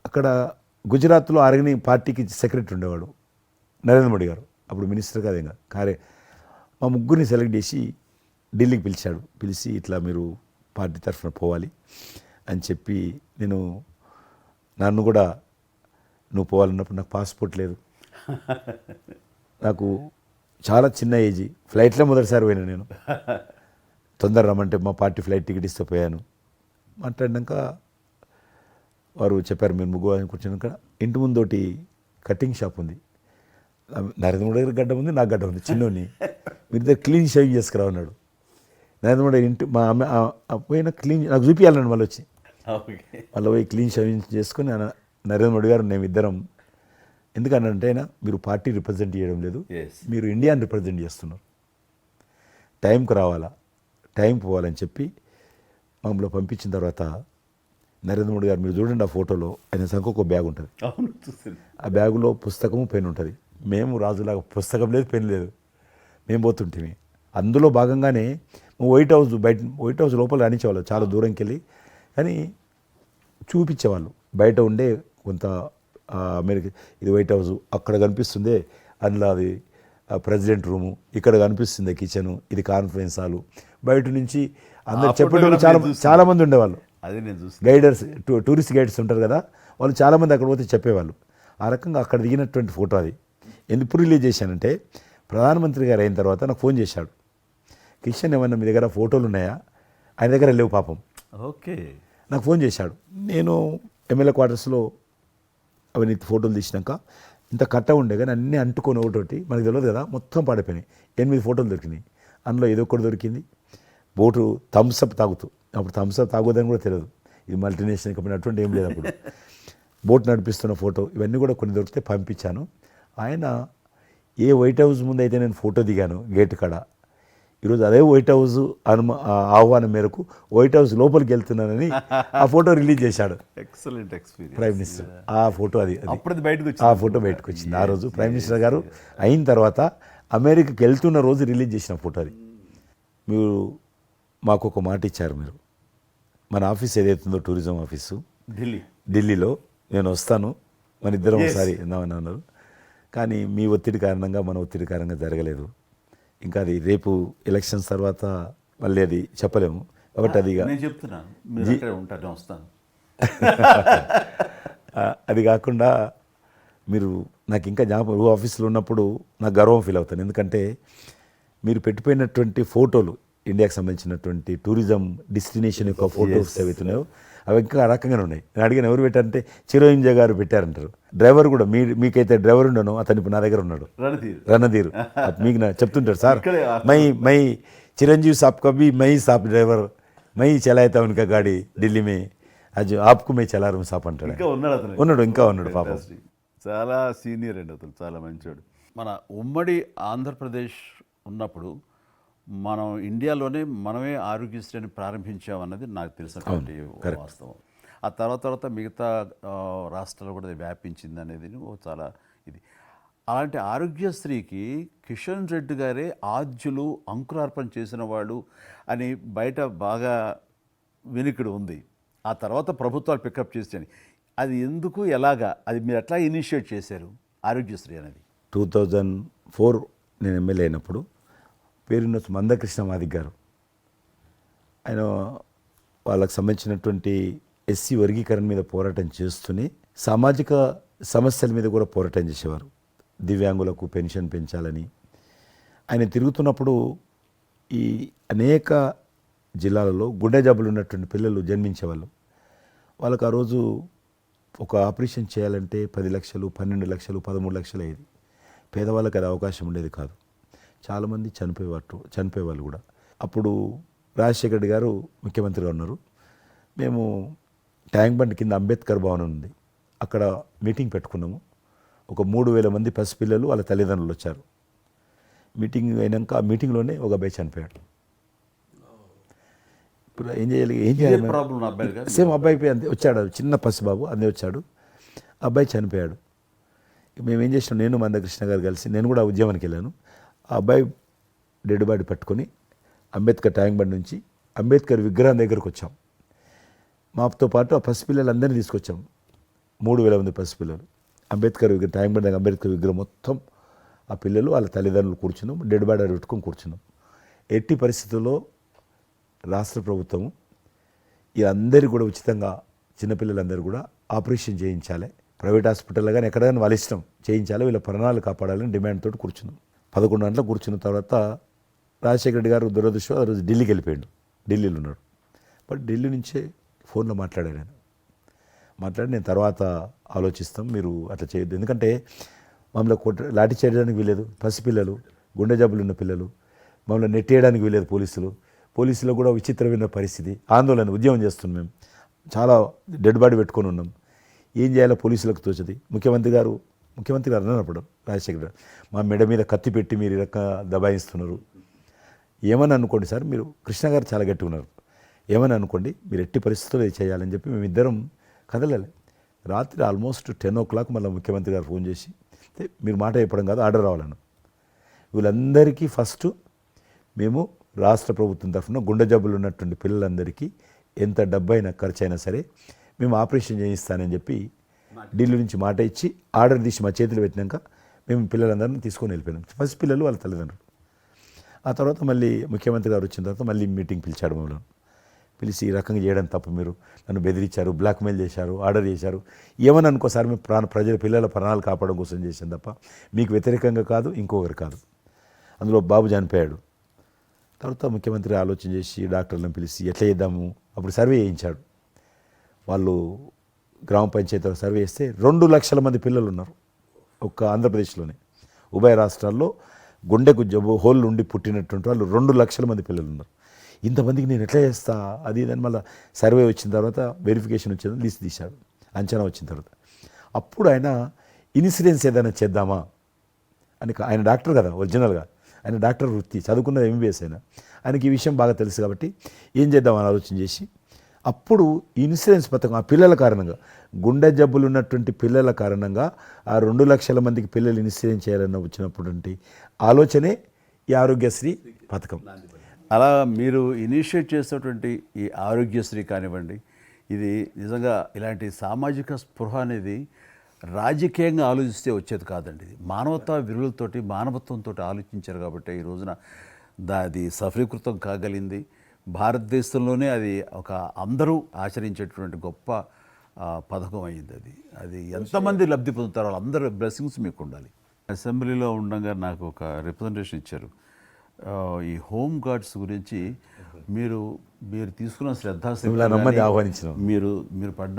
అక్కడ గుజరాత్లో ఆర్గని పార్టీకి సెక్రటరీ ఉండేవాడు నరేంద్ర మోడీ గారు, అప్పుడు మినిస్టర్ కాదు ఇంకా మా 3 సెలెక్ట్ చేసి ఢిల్లీకి పిలిచి ఇట్లా మీరు పార్టీ తరఫున పోవాలి అని చెప్పి, నన్ను కూడా నువ్వు పోవాలన్నప్పుడు నాకు పాస్పోర్ట్ లేదు, నాకు చాలా చిన్న ఏజీ, ఫ్లైట్లో మొదటిసారి పోయినా నేను, తొందర రమ్మంటే మా పార్టీ ఫ్లైట్ టికెట్ ఇస్తే పోయాను. మాట్లాడినాక వారు చెప్పారు మీరు ముగ్గురు అని కూర్చున్నాక ఇంటి ముందోటి కటింగ్ షాప్ ఉంది. నరేంద్ర మోడీ దగ్గర గడ్డ ఉంది, నాకు గడ్డ ఉంది చిన్నోని, మీరు దగ్గర క్లీన్ షేవింగ్ చేసుకురా అన్నాడు. నరేంద్ర మోడీ ఇంటి మా అమ్మ పోయిన క్లీన్ నాకు చూపించాలన్నాడు. మళ్ళీ వచ్చి మళ్ళీ పోయి క్లీన్ షేవింగ్ చేసుకొని నరేంద్ర మోడీ గారు మేము ఇద్దరం, ఎందుకనంటే అయినా మీరు పార్టీ రిప్రజెంట్ చేయడం లేదు, మీరు ఇండియాని రిప్రజెంట్ చేస్తున్నారు, టైంకి రావాలా, టైం పోవాలని చెప్పి మమ్మల్ని పంపించిన తర్వాత నరేంద్ర మోడీ గారు మీరు చూడండి ఆ ఫోటోలో ఆయన సంఖ్య ఒక బ్యాగ్ ఉంటుంది. ఆ బ్యాగులో పుస్తకము పెన్ ఉంటుంది. మేము రాజులాగా పుస్తకం లేదు, పెన్ లేదు, మేము పోతుంటే అందులో భాగంగానే వైట్ హౌస్ లోపల రాణించేవాళ్ళు చాలా దూరంకి వెళ్ళి, కానీ చూపించేవాళ్ళు బయట ఉండే కొంత అమెరికా ఇది వైట్ హౌస్ అక్కడ కనిపిస్తుంది, అందులో అది ప్రెసిడెంట్ రూము, ఇక్కడ కనిపిస్తుంది కిచెను, ఇది కాన్ఫరెన్స్ హాలు. బయట నుంచి అందరు చెప్పేటోళ్ళు చాలామంది ఉండేవాళ్ళు. అదే నేను చూసి గైడర్స్ టూరిస్ట్ గైడ్స్ ఉంటారు కదా, వాళ్ళు చాలామంది అక్కడ పోతే చెప్పేవాళ్ళు. ఆ రకంగా అక్కడ దిగినటువంటి ఫోటో అది. ఎందుకు రిలీజ్ చేశానంటే ప్రధానమంత్రి గారు అయిన తర్వాత నాకు ఫోన్ చేశాడు, కిషన్ ఏమన్నా మీ దగ్గర ఫోటోలు ఉన్నాయా? ఆయన దగ్గర లేవు పాపం. ఓకే, నాకు ఫోన్ చేశాడు. నేను ఎమ్మెల్యే క్వార్టర్స్లో అవన్నీ ఫోటోలు తీసినాక ఇంత కట్ట ఉండే కానీ అన్నీ అంటుకొని ఒకటి మనకు తెలియదు కదా, మొత్తం పాడిపోయినాయి. 8 ఫోటోలు దొరికినాయి. అందులో ఏదో ఒకటి దొరికింది, బోటు థమ్స్అప్ తాగుతూ. అప్పుడు థమ్స్అప్ తాగొద్దని కూడా తెలియదు, ఇది మల్టీనేషనల్ కంపెనీ అటువంటి ఏం లేదు అప్పుడు. బోట్ నడిపిస్తున్న ఫోటో ఇవన్నీ కూడా కొన్ని దొరికితే పంపించాను. ఆయన ఏ వైట్ హౌస్ ముందు అయితే నేను ఫోటో దిగాను గేట్ కాడ, ఈరోజు అదే వైట్ హౌస్ ఆహ్వానం మేరకు వైట్ హౌస్ లోపలికి వెళ్తున్నానని ఆ ఫోటో రిలీజ్ చేశాడు. Excellent experience. ప్రైమ్ మినిస్టర్ ఆ ఫోటో అది అప్పుడు బయటకు ఆ ఫోటో బయటకు వచ్చింది. ఆ రోజు ప్రైమ్ మినిస్టర్ గారు అయిన తర్వాత అమెరికాకి వెళ్తున్న రోజు రిలీజ్ చేసిన ఫోటో అది. మీరు మాకు ఒక మాట ఇచ్చారు, మీరు మన ఆఫీస్ ఏదైతుందో టూరిజం ఆఫీసు ఢిల్లీలో నేను వస్తాను, మన ఇద్దరం ఒకసారి ఎందామని అన్నారు. కానీ మీ ఒత్తిడి కారణంగా మన ఒత్తిడి కారణంగా జరగలేదు. ఇంకా అది రేపు ఎలక్షన్స్ తర్వాత మళ్ళీ అది చెప్పలేము కాబట్టి అది నేను చెప్తున్నాను, మీరు అక్కడే ఉంటాను, వస్తాను. అది కాకుండా మీరు నాకు ఇంకా జ్ఞాపకం, ఆఫీస్లో ఉన్నప్పుడు నాకు గర్వం ఫీల్ అవుతాను. ఎందుకంటే మీరు పెట్టిపోయినటువంటి ఫోటోలు, ఇండియాకి సంబంధించినటువంటి టూరిజం డెస్టినేషన్ యొక్క ఫోటోస్ ఏవైతున్నాయో అవి ఇంకా ఆ రకంగానే ఉన్నాయి. నేను అడిగిన ఎవరు పెట్టారంటే చిరంజీవి గారు పెట్టారంటారు. డ్రైవర్ కూడా మీకైతే డ్రైవర్ ఉండను, అతను ఇప్పుడు నా దగ్గర ఉన్నాడు, రణధీర్. మీకు చెప్తుంటారు సార్, మై చిరంజీవి సాబ్ కभी మై సాబ్ డ్రైవర్, మై చలాయితా ఉనకా గాడి ఢిల్లీ మే, అది ఆప్కు మే చలా రూమ్ సాప్ అంటాడు. ఇంకా ఉన్నాడు పాపం. చాలా సీనియర్ అండి అతను, చాలా మంచివాడు. మన ఉమ్మడి ఆంధ్రప్రదేశ్ ఉన్నప్పుడు మనం ఇండియాలోనే మనమే ఆరోగ్యశ్రీని ప్రారంభించామన్నది నాకు తెలిసినటువంటి వాస్తవం. ఆ తర్వాత మిగతా రాష్ట్రాలు కూడా వ్యాపించింది అనేది చాలా ఇది. అలాంటి ఆరోగ్యశ్రీకి కిషన్ రెడ్డి గారే ఆద్యులు, అంకురార్పణ చేసిన వాడు అని బయట బాగా వినికిడి ఉంది. ఆ తర్వాత ప్రభుత్వాలు పికప్ చేసాయి. అది ఎందుకు, ఎలాగా, అది మీరు ఎట్లా ఇనిషియేట్ చేశారు ఆరోగ్యశ్రీ అనేది? 2004 నేను ఎమ్మెల్యే అయినప్పుడు పేరున్న మందకృష్ణ మాదిక్ గారు, ఆయన వాళ్ళకు సంబంధించినటువంటి ఎస్సీ వర్గీకరణ మీద పోరాటం చేస్తూనే సామాజిక సమస్యల మీద కూడా పోరాటం చేసేవారు. దివ్యాంగులకు పెన్షన్ పెంచాలని ఆయన తిరుగుతున్నప్పుడు ఈ అనేక జిల్లాలలో గుండె జబ్బులు ఉన్నటువంటి పిల్లలు జన్మించేవాళ్ళు. వాళ్ళకు ఆ రోజు ఒక ఆపరేషన్ చేయాలంటే 10 లక్షలు, 12 లక్షలు, 13 లక్షలు అయ్యేది. పేదవాళ్ళకి అది అవకాశం ఉండేది కాదు. చాలామంది చనిపోయేవాళ్ళు కూడా. అప్పుడు రాజశేఖర్ రెడ్డి గారు ముఖ్యమంత్రిగా ఉన్నారు. మేము ట్యాంక్ బండ్ కింద అంబేద్కర్ భవన్ ఉంది, అక్కడ మీటింగ్ పెట్టుకున్నాము. ఒక 3000 మంది పసిపిల్లలు వాళ్ళ తల్లిదండ్రులు వచ్చారు. మీటింగ్ అయినాక ఆ మీటింగ్లోనే ఒక అబ్బాయి చనిపోయాడు. ఇప్పుడు ఏం చేయాలి సేమ్ అబ్బాయి అంతే వచ్చాడు, చిన్న పసిబాబు అందే వచ్చాడు, అబ్బాయి చనిపోయాడు. మేము ఏం చేసినాం, నేను మందకృష్ణ గారు కలిసి, నేను కూడా ఉద్యమానికి వెళ్ళాను. ఆ అబ్బాయి డెడ్ బాడీ పట్టుకొని అంబేద్కర్ ట్యాంక్ బండ్ నుంచి అంబేద్కర్ విగ్రహం దగ్గరకు వచ్చాం. మాతో పాటు ఆ పసిపిల్లలందరినీ తీసుకొచ్చాం, 3000 మంది పసిపిల్లలు. అంబేద్కర్ విగ్రహం ట్యాంక్ బండ్ దగ్గర అంబేద్కర్ విగ్రహం మొత్తం ఆ పిల్లలు వాళ్ళ తల్లిదండ్రులు కూర్చున్నాం, డెడ్ బాడీ పెట్టుకొని కూర్చున్నాం. ఎట్టి పరిస్థితుల్లో రాష్ట్ర ప్రభుత్వం వీళ్ళందరికీ కూడా ఉచితంగా చిన్నపిల్లలందరూ కూడా ఆపరేషన్ చేయించాలి, ప్రైవేట్ హాస్పిటల్లో కానీ ఎక్కడైనా వాళ్ళ ఇష్టం చేయించాలి, వీళ్ళ ప్రాణాలు కాపాడాలని డిమాండ్ తోటి కూర్చున్నాం. 11 గంటలకు కూర్చున్న తర్వాత రాజశేఖర రెడ్డి గారు దురదృష్టం ఆ రోజు ఢిల్లీకి వెళ్ళిపోయాడు, ఢిల్లీలో ఉన్నాడు. బట్ ఢిల్లీ నుంచే ఫోన్లో మాట్లాడాడు ఆయన. మాట్లాడి నేను తర్వాత ఆలోచిస్తాం, మీరు అట్లా చేయొద్దు, ఎందుకంటే మమ్మల్ని లాఠీ చేయడానికి వీలేదు, పసిపిల్లలు, గుండె జబ్బులు ఉన్న పిల్లలు, మమ్మల్ని నెట్టేయడానికి వీలేదు పోలీసులో కూడా విచిత్రమైన పరిస్థితి, ఆందోళన, ఉద్యమం చేస్తున్నాం మేము, చాలా డెడ్ బాడీ పెట్టుకొని ఉన్నాం, ఏం చేయాలో పోలీసులకు తోచది. ముఖ్యమంత్రి గారు అన్నప్పుడు రాజశేఖర్ గారు మా మెడ మీద కత్తి పెట్టి మీరు ఈ రకంగా దబాయిస్తున్నారు, ఏమని అనుకోండి సార్, మీరు కృష్ణ గారు చాలా గట్టిగా ఉన్నారు, ఏమని అనుకోండి, మీరు ఎట్టి పరిస్థితుల్లో ఇది చేయాలని చెప్పి మేమిద్దరం కదలాలి. రాత్రి ఆల్మోస్ట్ 10 o'clock మళ్ళీ ముఖ్యమంత్రి గారు ఫోన్ చేసి మీరు మాట చెప్పడం కాదు ఆర్డర్ రావాలను, వీళ్ళందరికీ ఫస్ట్ మేము రాష్ట్ర ప్రభుత్వం తరఫున గుండె జబ్బులు ఉన్నటువంటి పిల్లలందరికీ ఎంత డబ్బైనా ఖర్చు అయినా సరే మేము ఆపరేషన్ చేయిస్తానని చెప్పి ఢిల్లీ నుంచి మాట ఇచ్చి ఆర్డర్ తీసి మా చేతులు పెట్టినాక మేము పిల్లలందరినీ తీసుకొని వెళ్ళిపోయినాం, ఫస్ట్ పిల్లలు వాళ్ళ తల్లిదండ్రులు. ఆ తర్వాత మళ్ళీ ముఖ్యమంత్రి గారు వచ్చిన తర్వాత మళ్ళీ మీటింగ్ పిలిచాడు మమ్మల్ని, పిలిచి ఈ రకంగా చేయడం తప్పు, మీరు నన్ను బెదిరించారు, బ్లాక్మెయిల్ చేశారు, ఆర్డర్ చేశారు, ఏమని అనుకోసారి మేము పిల్లల ప్రాణాలు కాపాడడం కోసం చేశాను తప్ప మీకు వ్యతిరేకంగా కాదు, ఇంకొకరు కాదు. అందులో బాబు చనిపోయాడు. తర్వాత ముఖ్యమంత్రి ఆలోచన చేసి డాక్టర్లను పిలిచి ఎట్లా చేద్దాము, అప్పుడు సర్వే చేయించాడు. వాళ్ళు గ్రామ పంచాయతీలో సర్వే చేస్తే 2 లక్షల మంది పిల్లలు ఉన్నారు ఒక్క ఆంధ్రప్రదేశ్లోనే, ఉభయ రాష్ట్రాల్లో గుండెకు జబ్బు హోల్ ఉండి పుట్టినటువంటి వాళ్ళు 2 లక్షల మంది పిల్లలు ఉన్నారు. ఇంతమందికి నేను ఎట్లా చేస్తా అది ఇదని మళ్ళీ సర్వే వచ్చిన తర్వాత వెరిఫికేషన్ వచ్చిన లిస్ట్ తీశాడు, అంచనా వచ్చిన తర్వాత అప్పుడు ఆయన ఇన్సూరెన్స్ ఏదైనా చేద్దామా అని, ఆయన డాక్టర్ కదా ఒరిజినల్గా, ఆయన డాక్టర్ వృత్తి చదువుకున్నది MBBS అయినా, ఆయనకి ఈ విషయం బాగా తెలుసు కాబట్టి ఏం చేద్దామని ఆలోచన చేసి అప్పుడు ఇన్సూరెన్స్ పథకం ఆ పిల్లల కారణంగా, గుండె జబ్బులు ఉన్నటువంటి పిల్లల కారణంగా ఆ 2 లక్షల మందికి పిల్లలు ఇన్సూరెన్స్ చేయాలన్న వచ్చినటువంటి ఆలోచనే ఈ ఆరోగ్యశ్రీ పథకం. అలా మీరు ఇనిషియేట్ చేసేటువంటి ఈ ఆరోగ్యశ్రీ కానివ్వండి, ఇది నిజంగా ఇలాంటి సామాజిక స్పృహ అనేది రాజకీయంగా ఆలోచిస్తే వచ్చేది కాదండి. ఇది మానవతా విలువలతోటి మానవత్వంతో ఆలోచించారు కాబట్టి ఈ రోజున అది సఫలీకృతం కాగలిగింది. భారతదేశంలోనే అది ఒక అందరూ ఆచరించేటువంటి గొప్ప పథకం అయింది. అది ఎంతమంది లబ్ధి పొందుతారో వాళ్ళందరూ బ్లెస్సింగ్స్ మీకు ఉండాలి. అసెంబ్లీలో ఉండగా నాకు ఒక రిప్రజెంటేషన్ ఇచ్చారు. ఈ హోమ్ గార్డ్స్ గురించి మీరు తీసుకున్న ఆహ్వానించిన మీరు పడ్డ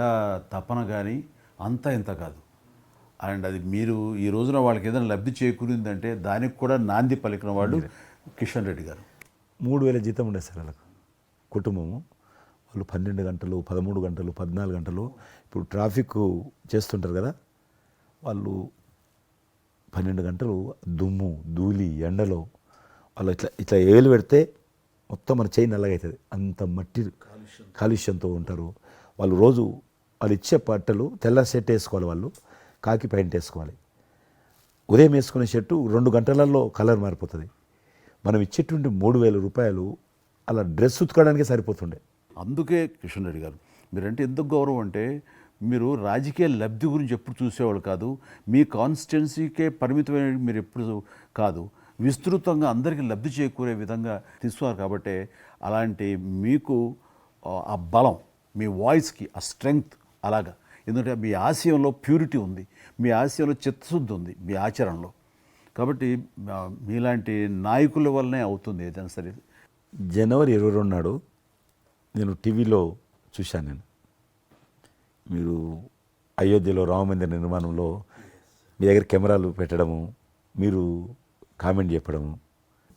తపన కానీ అంతా ఇంత కాదు. అండ్ అది మీరు ఈ రోజున వాళ్ళకి ఏదైనా లబ్ధి చేకూరిందంటే దానికి కూడా నాంది పలికిన వాడు కిషన్ రెడ్డి గారు. 3,000 జీతం ఉండే సార్ వాళ్ళకు కుటుంబము, వాళ్ళు 12 గంటలు 13 గంటలు 14 గంటలు ఇప్పుడు ట్రాఫిక్ చేస్తుంటారు కదా, వాళ్ళు 12 గంటలు దుమ్ము ధూళి ఎండలో వాళ్ళు ఇట్లా ఏలు పెడితే మొత్తం మన చేయి నల్లగవుతుంది, అంత మట్టి కాలుష్యంతో ఉంటారు వాళ్ళు. రోజు వాళ్ళు ఇచ్చే బట్టలు తెల్ల షర్ట్ వేసుకోవాలి, వాళ్ళు కాకి ప్యాంట్ వేసుకోవాలి. ఉదయం వేసుకునే షర్టు 2 గంటలలో కలర్ మారిపోతుంది. మనం ఇచ్చేటువంటి 3,000 రూపాయలు అలా డ్రెస్ ఉతకడానికే సరిపోతుండే. అందుకే కిషన్ రెడ్డి గారు మీరంటే ఎందుకు గౌరవం అంటే, మీరు రాజకీయ లబ్ధి గురించి ఎప్పుడు చూసేవాళ్ళు కాదు, మీ కాన్స్టిట్యున్సీకే పరిమితమైన మీరు ఎప్పుడు కాదు, విస్తృతంగా అందరికీ లబ్ధి చేకూరే విధంగా తీసుకున్నారు. కాబట్టి అలాంటి మీకు ఆ బలం, మీ వాయిస్కి ఆ స్ట్రెంగ్త్ అలాగా, ఎందుకంటే మీ ఆశయంలో ప్యూరిటీ ఉంది, మీ ఆశయంలో చిత్తశుద్ధి ఉంది మీ ఆచరణలో. కాబట్టి మీలాంటి నాయకుల వల్లనే అవుతుంది ఏదైనా సరే. జనవరి 22 నాడు నేను టీవీలో చూశాను, నేను మీరు అయోధ్యలో రామమందిర నిర్మాణంలో మీ దగ్గర కెమెరాలు పెట్టడము, మీరు కామెంట్ చెప్పడము,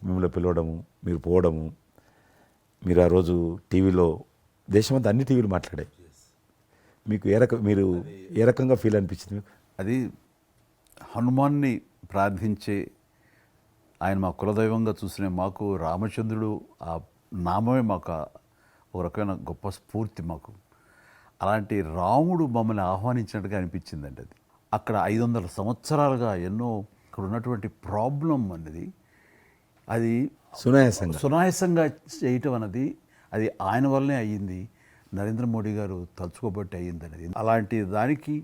మిమ్మల్ని పిలవడము, మీరు పోవడము, మీరు ఆ రోజు టీవీలో దేశమంతా అన్ని టీవీలు మాట్లాడాయి. మీకు మీరు ఏ రకంగా ఫీల్ అనిపించింది మీకు? అది హనుమాన్ని ప్రార్థించే ఆయన మా కులదైవంగా చూసిన మాకు రామచంద్రుడు ఆ నామమే మాకు ఒక రకమైన గొప్ప స్ఫూర్తి మాకు. అలాంటి రాముడు మమ్మల్ని ఆహ్వానించినట్టుగా అనిపించిందండి. అది అక్కడ 500 సంవత్సరాలుగా ఎన్నో అక్కడ ఉన్నటువంటి ప్రాబ్లం అనేది అది సునాయాసంగా చేయటం అన్నది అది ఆయన వల్లనే అయ్యింది, నరేంద్ర మోడీ గారు తలుచుకోబట్టి అయ్యింది అనేది. అలాంటి దానికి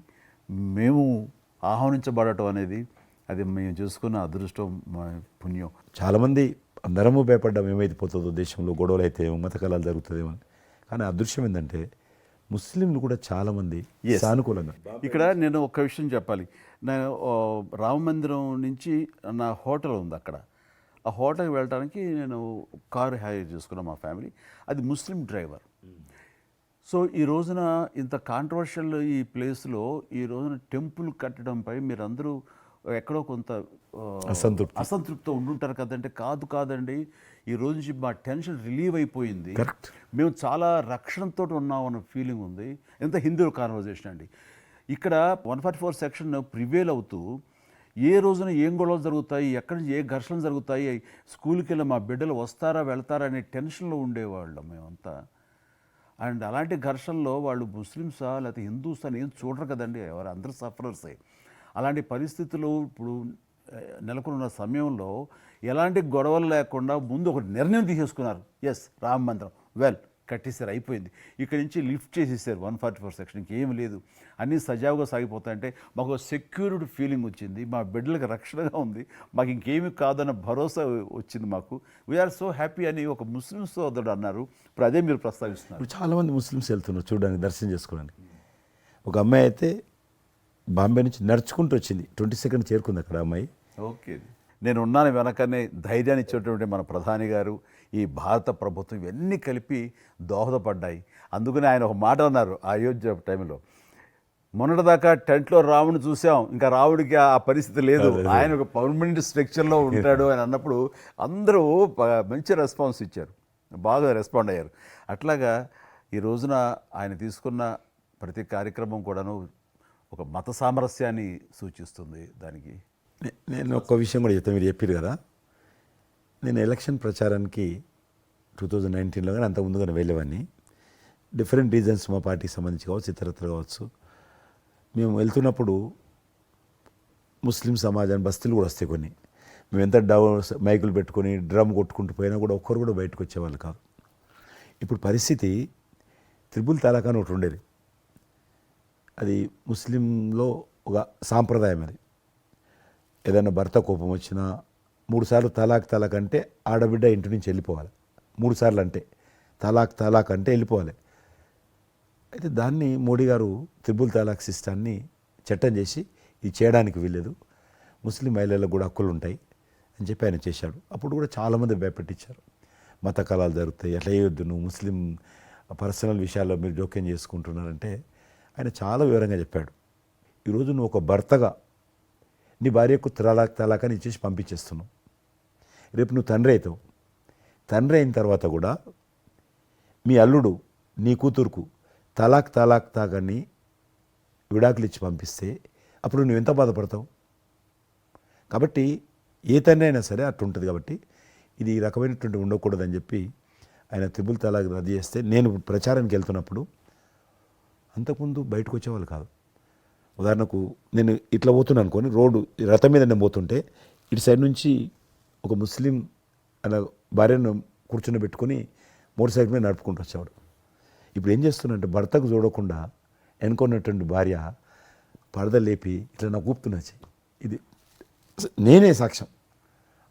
మేము ఆహ్వానించబడటం అనేది అది మేము చేసుకున్న అదృష్టం, మా పుణ్యం. చాలామంది అందరము భయపడ్డాం ఏమైపోతుందో దేశంలో, గొడవలు అయితే మత కళాలు జరుగుతుందేమో. కానీ అదృశ్యం ఏంటంటే ముస్లింలు కూడా చాలామంది సానుకూలంగా. ఇక్కడ నేను ఒక విషయం చెప్పాలి. నేను రామ మందిరం నుంచి నా హోటల్ ఉంది అక్కడ, ఆ హోటల్కి వెళ్ళడానికి నేను కారు హైర్ చేసుకున్నాను మా ఫ్యామిలీ. అది ముస్లిం డ్రైవర్. సో ఈ రోజున ఇంత కాంట్రవర్షియల్ ఈ ప్లేస్లో ఈ రోజున టెంపుల్ కట్టడంపై మీరందరూ ఎక్కడో కొంత అసంతృప్తితో ఉండుంటారు కదంటే. కాదండి, ఈ రోజు నుంచి మా టెన్షన్ రిలీవ్ అయిపోయింది, కరెక్ట్, మేము చాలా రక్షణతో ఉన్నాం అన్న ఫీలింగ్ ఉంది. ఎంత హిందూ కాన్వర్జేషన్ అండి. ఇక్కడ 144 సెక్షన్ ప్రివేల్ అవుతూ ఏ రోజున ఏం గొడవలు జరుగుతాయి, ఎక్కడి నుంచి ఏ ఘర్షణలు జరుగుతాయి, స్కూల్కి వెళ్ళి మా బిడ్డలు వస్తారా వెళ్తారా అనే టెన్షన్లో ఉండేవాళ్ళం మేమంతా. అండ్ అలాంటి ఘర్షణలో వాళ్ళు ముస్లిమ్సా లేకపోతే హిందూస్ అని ఏం చూడరు కదండి, ఎవరు అందరూ సఫరర్సే. అలాంటి పరిస్థితులు ఇప్పుడు నెలకొన్న సమయంలో ఎలాంటి గొడవలు లేకుండా ముందు ఒక నిర్ణయం తీసేసుకున్నారు. ఎస్, రామ మందిరం వెల్ కట్టేసారు, అయిపోయింది. ఇక్కడి నుంచి లిఫ్ట్ చేసేసారు 144 సెక్షన్, ఇంకేం లేదు, అన్నీ సజావుగా సాగిపోతాయంటే మాకు సెక్యూర్డ్ ఫీలింగ్ వచ్చింది, మా బిడ్డలకు రక్షణగా ఉంది, మాకు ఇంకేమీ కాదన్న భరోసా వచ్చింది మాకు. వీఆర్ సో హ్యాపీ అని ఒక ముస్లిం సోదరుడు అన్నారు. ఇప్పుడు అదే మీరు ప్రస్తావిస్తున్నారు. ఇప్పుడు చాలామంది ముస్లిమ్స్ వెళ్తున్నారు చూడడానికి, దర్శనం చేసుకోవడానికి. ఒక అమ్మాయి అయితే బాంబే నుంచి నడుచుకుంటూ వచ్చింది, 22nd చేరుకుంది అక్కడ అమ్మాయి. ఓకే, నేను ఉన్నాను వెనకనే ధైర్యాన్ని ఇచ్చేటువంటి మన ప్రధాని గారు, ఈ భారత ప్రభుత్వం ఇవన్నీ కలిపి దోహదపడ్డాయి. అందుకని ఆయన ఒక మాట అన్నారు అయోధ్య టైంలో, మొన్నటిదాకా టెంట్లో రాముడిని చూసాం, ఇంకా రాముడికి ఆ పరిస్థితి లేదు, ఆయన ఒక పర్మనెంట్ స్ట్రక్చర్లో ఉంటాడు అని అన్నప్పుడు అందరూ మంచి రెస్పాన్స్ ఇచ్చారు, బాగా రెస్పాండ్ అయ్యారు. అట్లాగా ఈ రోజున ఆయన తీసుకున్న ప్రతి కార్యక్రమం కూడాను ఒక మత సామరస్యాన్ని సూచిస్తుంది. దానికి నేను ఒక విషయం కూడా చెప్తాను, మీరు చెప్పారు కదా, నేను ఎలక్షన్ ప్రచారానికి 2019లో కానీ అంత ముందుగానే వెళ్ళేవాడిని. డిఫరెంట్ రీజన్స్ మా పార్టీకి సంబంధించి కావచ్చు, ఇతరత్ర కావచ్చు. మేము వెళ్తున్నప్పుడు ముస్లిం సమాజాన్ని బస్తీలు కూడా వస్తాయి కొన్ని, మేము ఎంత మైకులు పెట్టుకొని డ్రమ్ కొట్టుకుంటూ పోయినా కూడా ఒక్కరు కూడా బయటకు వచ్చేవాళ్ళు కాదు. ఇప్పుడు పరిస్థితి త్రిపుల్ తలాక్ అని ఒకటి ఉండేది, అది ముస్లింలో ఒక సాంప్రదాయం. అది ఏదైనా భర్త కోపం వచ్చినా 3 సార్లు తలాక్ అంటే ఆడబిడ్డ ఇంటి నుంచి వెళ్ళిపోవాలి. 3 సార్లు అంటే తలాక్ అంటే వెళ్ళిపోవాలి. అయితే దాన్ని మోడీ గారు త్రిపుల్ తలాక్ సిస్టాన్ని చట్టం చేసి ఇది చేయడానికి వీల్లేదు, ముస్లిం మహిళలకు కూడా హక్కులు ఉంటాయి అని చెప్పి ఆయన చేశాడు. అప్పుడు కూడా చాలామంది భయపెట్టించారు, మత కళాలు జరుగుతాయి, అట్లా వేయొద్దు, నువ్వు ముస్లిం పర్సనల్ విషయాల్లో మీరు జోక్యం చేసుకుంటున్నారంటే ఆయన చాలా వివరంగా చెప్పాడు. ఈరోజు నువ్వు ఒక భర్తగా నీ భార్యకు తలాక్ అని ఇచ్చేసి పంపించేస్తున్నావు, రేపు నువ్వు తండ్రి అవుతావు, తండ్రి అయిన తర్వాత కూడా మీ అల్లుడు నీ కూతురుకు తలాక్ విడాకులు ఇచ్చి పంపిస్తే అప్పుడు నువ్వు ఎంత బాధపడతావు. కాబట్టి ఏ తండ్రి అయినా సరే అట్లా ఉంటుంది. కాబట్టి ఇది ఈ రకమైనటువంటి ఉండకూడదని చెప్పి ఆయన త్రిపుల్ తలాక్ రద్దు చేస్తే, నేను ప్రచారానికి వెళ్తున్నప్పుడు అంతకుముందు బయటకు వచ్చేవాళ్ళు కాదు. ఉదాహరణకు నేను ఇట్లా పోతున్నాను అనుకోని, రోడ్డు రథం మీద నేను పోతుంటే ఇటు సైడ్ నుంచి ఒక ముస్లిం అలా భార్యను కూర్చుని పెట్టుకొని మోటార్ సైకిల్ మీద నడుపుకుంటూ వచ్చేవాడు. ఇప్పుడు ఏం చేస్తున్నంటే భర్తకు చూడకుండా ఎన్నుకున్నటువంటి భార్య పరద లేపి ఇట్లా నాకు ఊపుతున్నచ్చి, ఇది నేనే సాక్ష్యం,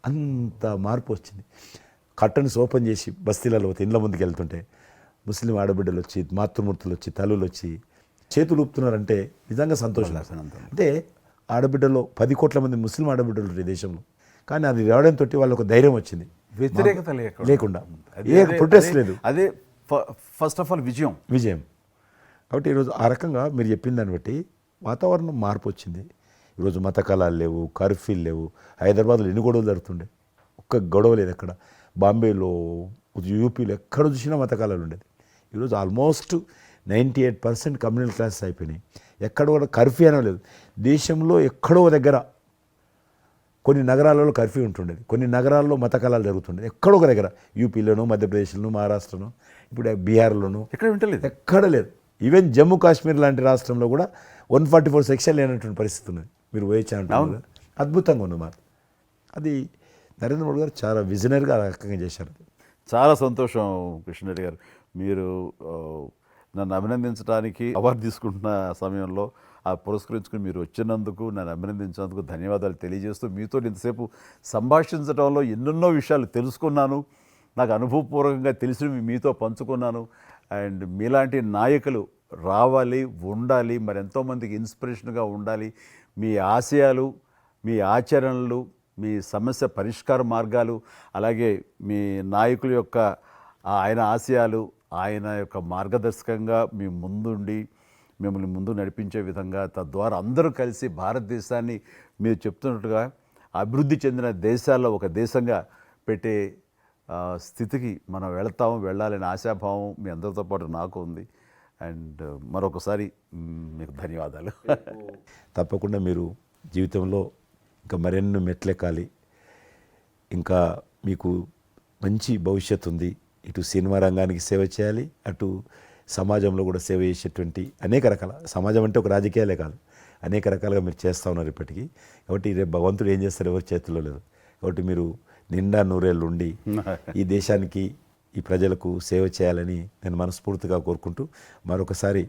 అంత మార్పు వచ్చింది. కట్టన్స్ ఓపెన్ చేసి బస్తీలలో ఇండ్ల ముందుకు వెళ్తుంటే ముస్లిం ఆడబిడ్డలు వచ్చి, మాతృమూర్తులు వచ్చి, తల్లులు వచ్చి చేతులు ఊపుతున్నారంటే నిజంగా సంతోషం. అంటే ఆడబిడ్డలో 10 కోట్ల మంది ముస్లిం ఆడబిడ్డలు ఈ దేశంలో, కానీ అది రావడంతో వాళ్ళకు ధైర్యం వచ్చింది, వ్యతిరేకత లేకుండా ఏ ప్రొటెస్ట్ లేదు. అదే ఫస్ట్ ఆఫ్ ఆల్ విజయం. కాబట్టి ఈరోజు ఆ రకంగా మీరు చెప్పిన దాన్ని బట్టి వాతావరణం మార్పు వచ్చింది. ఈరోజు మత కళాలు లేవు, కర్ఫ్యూలు లేవు. హైదరాబాద్లో ఎన్ని గొడవలు జరుగుతుండే, ఒక్క గొడవ లేదు ఎక్కడ. బాంబేలో, యూపీలో ఎక్కడ చూసినా మత కళాలు ఉండేది. ఈరోజు ఆల్మోస్ట్ 98% కమ్యూనల్ క్లాసెస్ అయిపోయినాయి. ఎక్కడ కూడా కర్ఫ్యూ అనే లేదు. దేశంలో ఎక్కడో దగ్గర కొన్ని నగరాలలో కర్ఫ్యూ ఉంటుండేది, కొన్ని నగరాల్లో మత కళాలు జరుగుతుండేది. ఎక్కడో ఒక దగ్గర యూపీలోను, మధ్యప్రదేశ్లోను, మహారాష్ట్రను, ఇప్పుడు బీహార్లోను ఎక్కడ వింటలేదు, ఎక్కడ లేదు. ఈవెన్ జమ్మూ కాశ్మీర్ లాంటి రాష్ట్రంలో కూడా 144 సెక్షన్ లేనటువంటి పరిస్థితి ఉన్నది. మీరు వేయచ్చా అంటారు, అద్భుతంగా ఉంది మాట. అది నరేంద్ర మోడీ గారు చాలా విజనరీగా ఆ రకంగా చేశారు. చాలా సంతోషం కృష్ణరెడ్డి గారు, మీరు నన్ను అభినందించడానికి అవార్డు తీసుకుంటున్న సమయంలో ఆ పురస్కరించుకుని మీరు వచ్చినందుకు, నన్ను అభినందించినందుకు ధన్యవాదాలు తెలియజేస్తూ, మీతో ఇంతసేపు సంభాషించడంలో ఎన్నెన్నో విషయాలు తెలుసుకున్నాను, నాకు అనుభవపూర్వకంగా తెలిసినవి మీతో పంచుకున్నాను. అండ్ మీలాంటి నాయకులు రావాలి, ఉండాలి, మరి ఎంతోమందికి ఇన్స్పిరేషన్గా ఉండాలి. మీ ఆశయాలు, మీ ఆచరణలు, మీ సమస్య పరిష్కార మార్గాలు, అలాగే మీ నాయకుల యొక్క ఆయన ఆశయాలు ఆయన యొక్క మార్గదర్శకంగా మీ ముందుండి మిమ్మల్ని ముందు నడిపించే విధంగా, తద్వారా అందరూ కలిసి భారతదేశాన్ని మీరు చెప్తున్నట్టుగా అభివృద్ధి చెందిన దేశాల్లో ఒక దేశంగా పెట్టే స్థితికి మనం వెళ్ళాలనే ఆశాభావం మీ అందరితో పాటు నాకు ఉంది. అండ్ మరొకసారి మీకు ధన్యవాదాలు. తప్పకుండా మీరు జీవితంలో ఇంకా మరెన్నో మెట్లెక్కాలి, ఇంకా మీకు మంచి భవిష్యత్తు ఉంది. ఇటు సినిమా రంగానికి సేవ చేయాలి, అటు సమాజంలో కూడా సేవ చేసేటువంటి అనేక రకాల, సమాజం అంటే ఒక రాజకీయాలే కాదు, అనేక రకాలుగా మీరు చేస్తూ ఉన్నారు ఇప్పటికీ. కాబట్టి రేపు భగవంతుడు ఏం చేస్తారు ఎవరి చేతిలో లేదు. కాబట్టి మీరు నిండా నూరేళ్ళు ఉండి ఈ దేశానికి, ఈ ప్రజలకు సేవ చేయాలని నేను మనస్ఫూర్తిగా కోరుకుంటూ మరొకసారి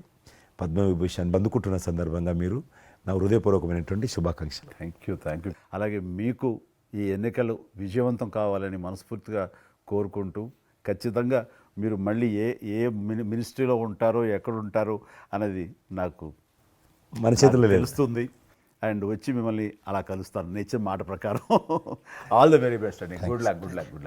పద్మవిభూషణ్ అందుకుంటున్న సందర్భంగా మీరు నా హృదయపూర్వకమైనటువంటి శుభాకాంక్షలు. Thank you. అలాగే మీకు ఈ ఎన్నికలు విజయవంతం కావాలని మనస్ఫూర్తిగా కోరుకుంటూ, ఖచ్చితంగా మీరు మళ్ళీ ఏ మినిస్ట్రీలో ఉంటారో, ఎక్కడ ఉంటారో అనేది నాకు మన చేతుల్లో లేదు. తెలుస్తుంది. అండ్ వచ్చి మిమ్మల్ని అలా కలుస్తాను, నేచర్ మాట ప్రకారం. ఆల్ ద వెరీ బెస్ట్ అండి. Good luck.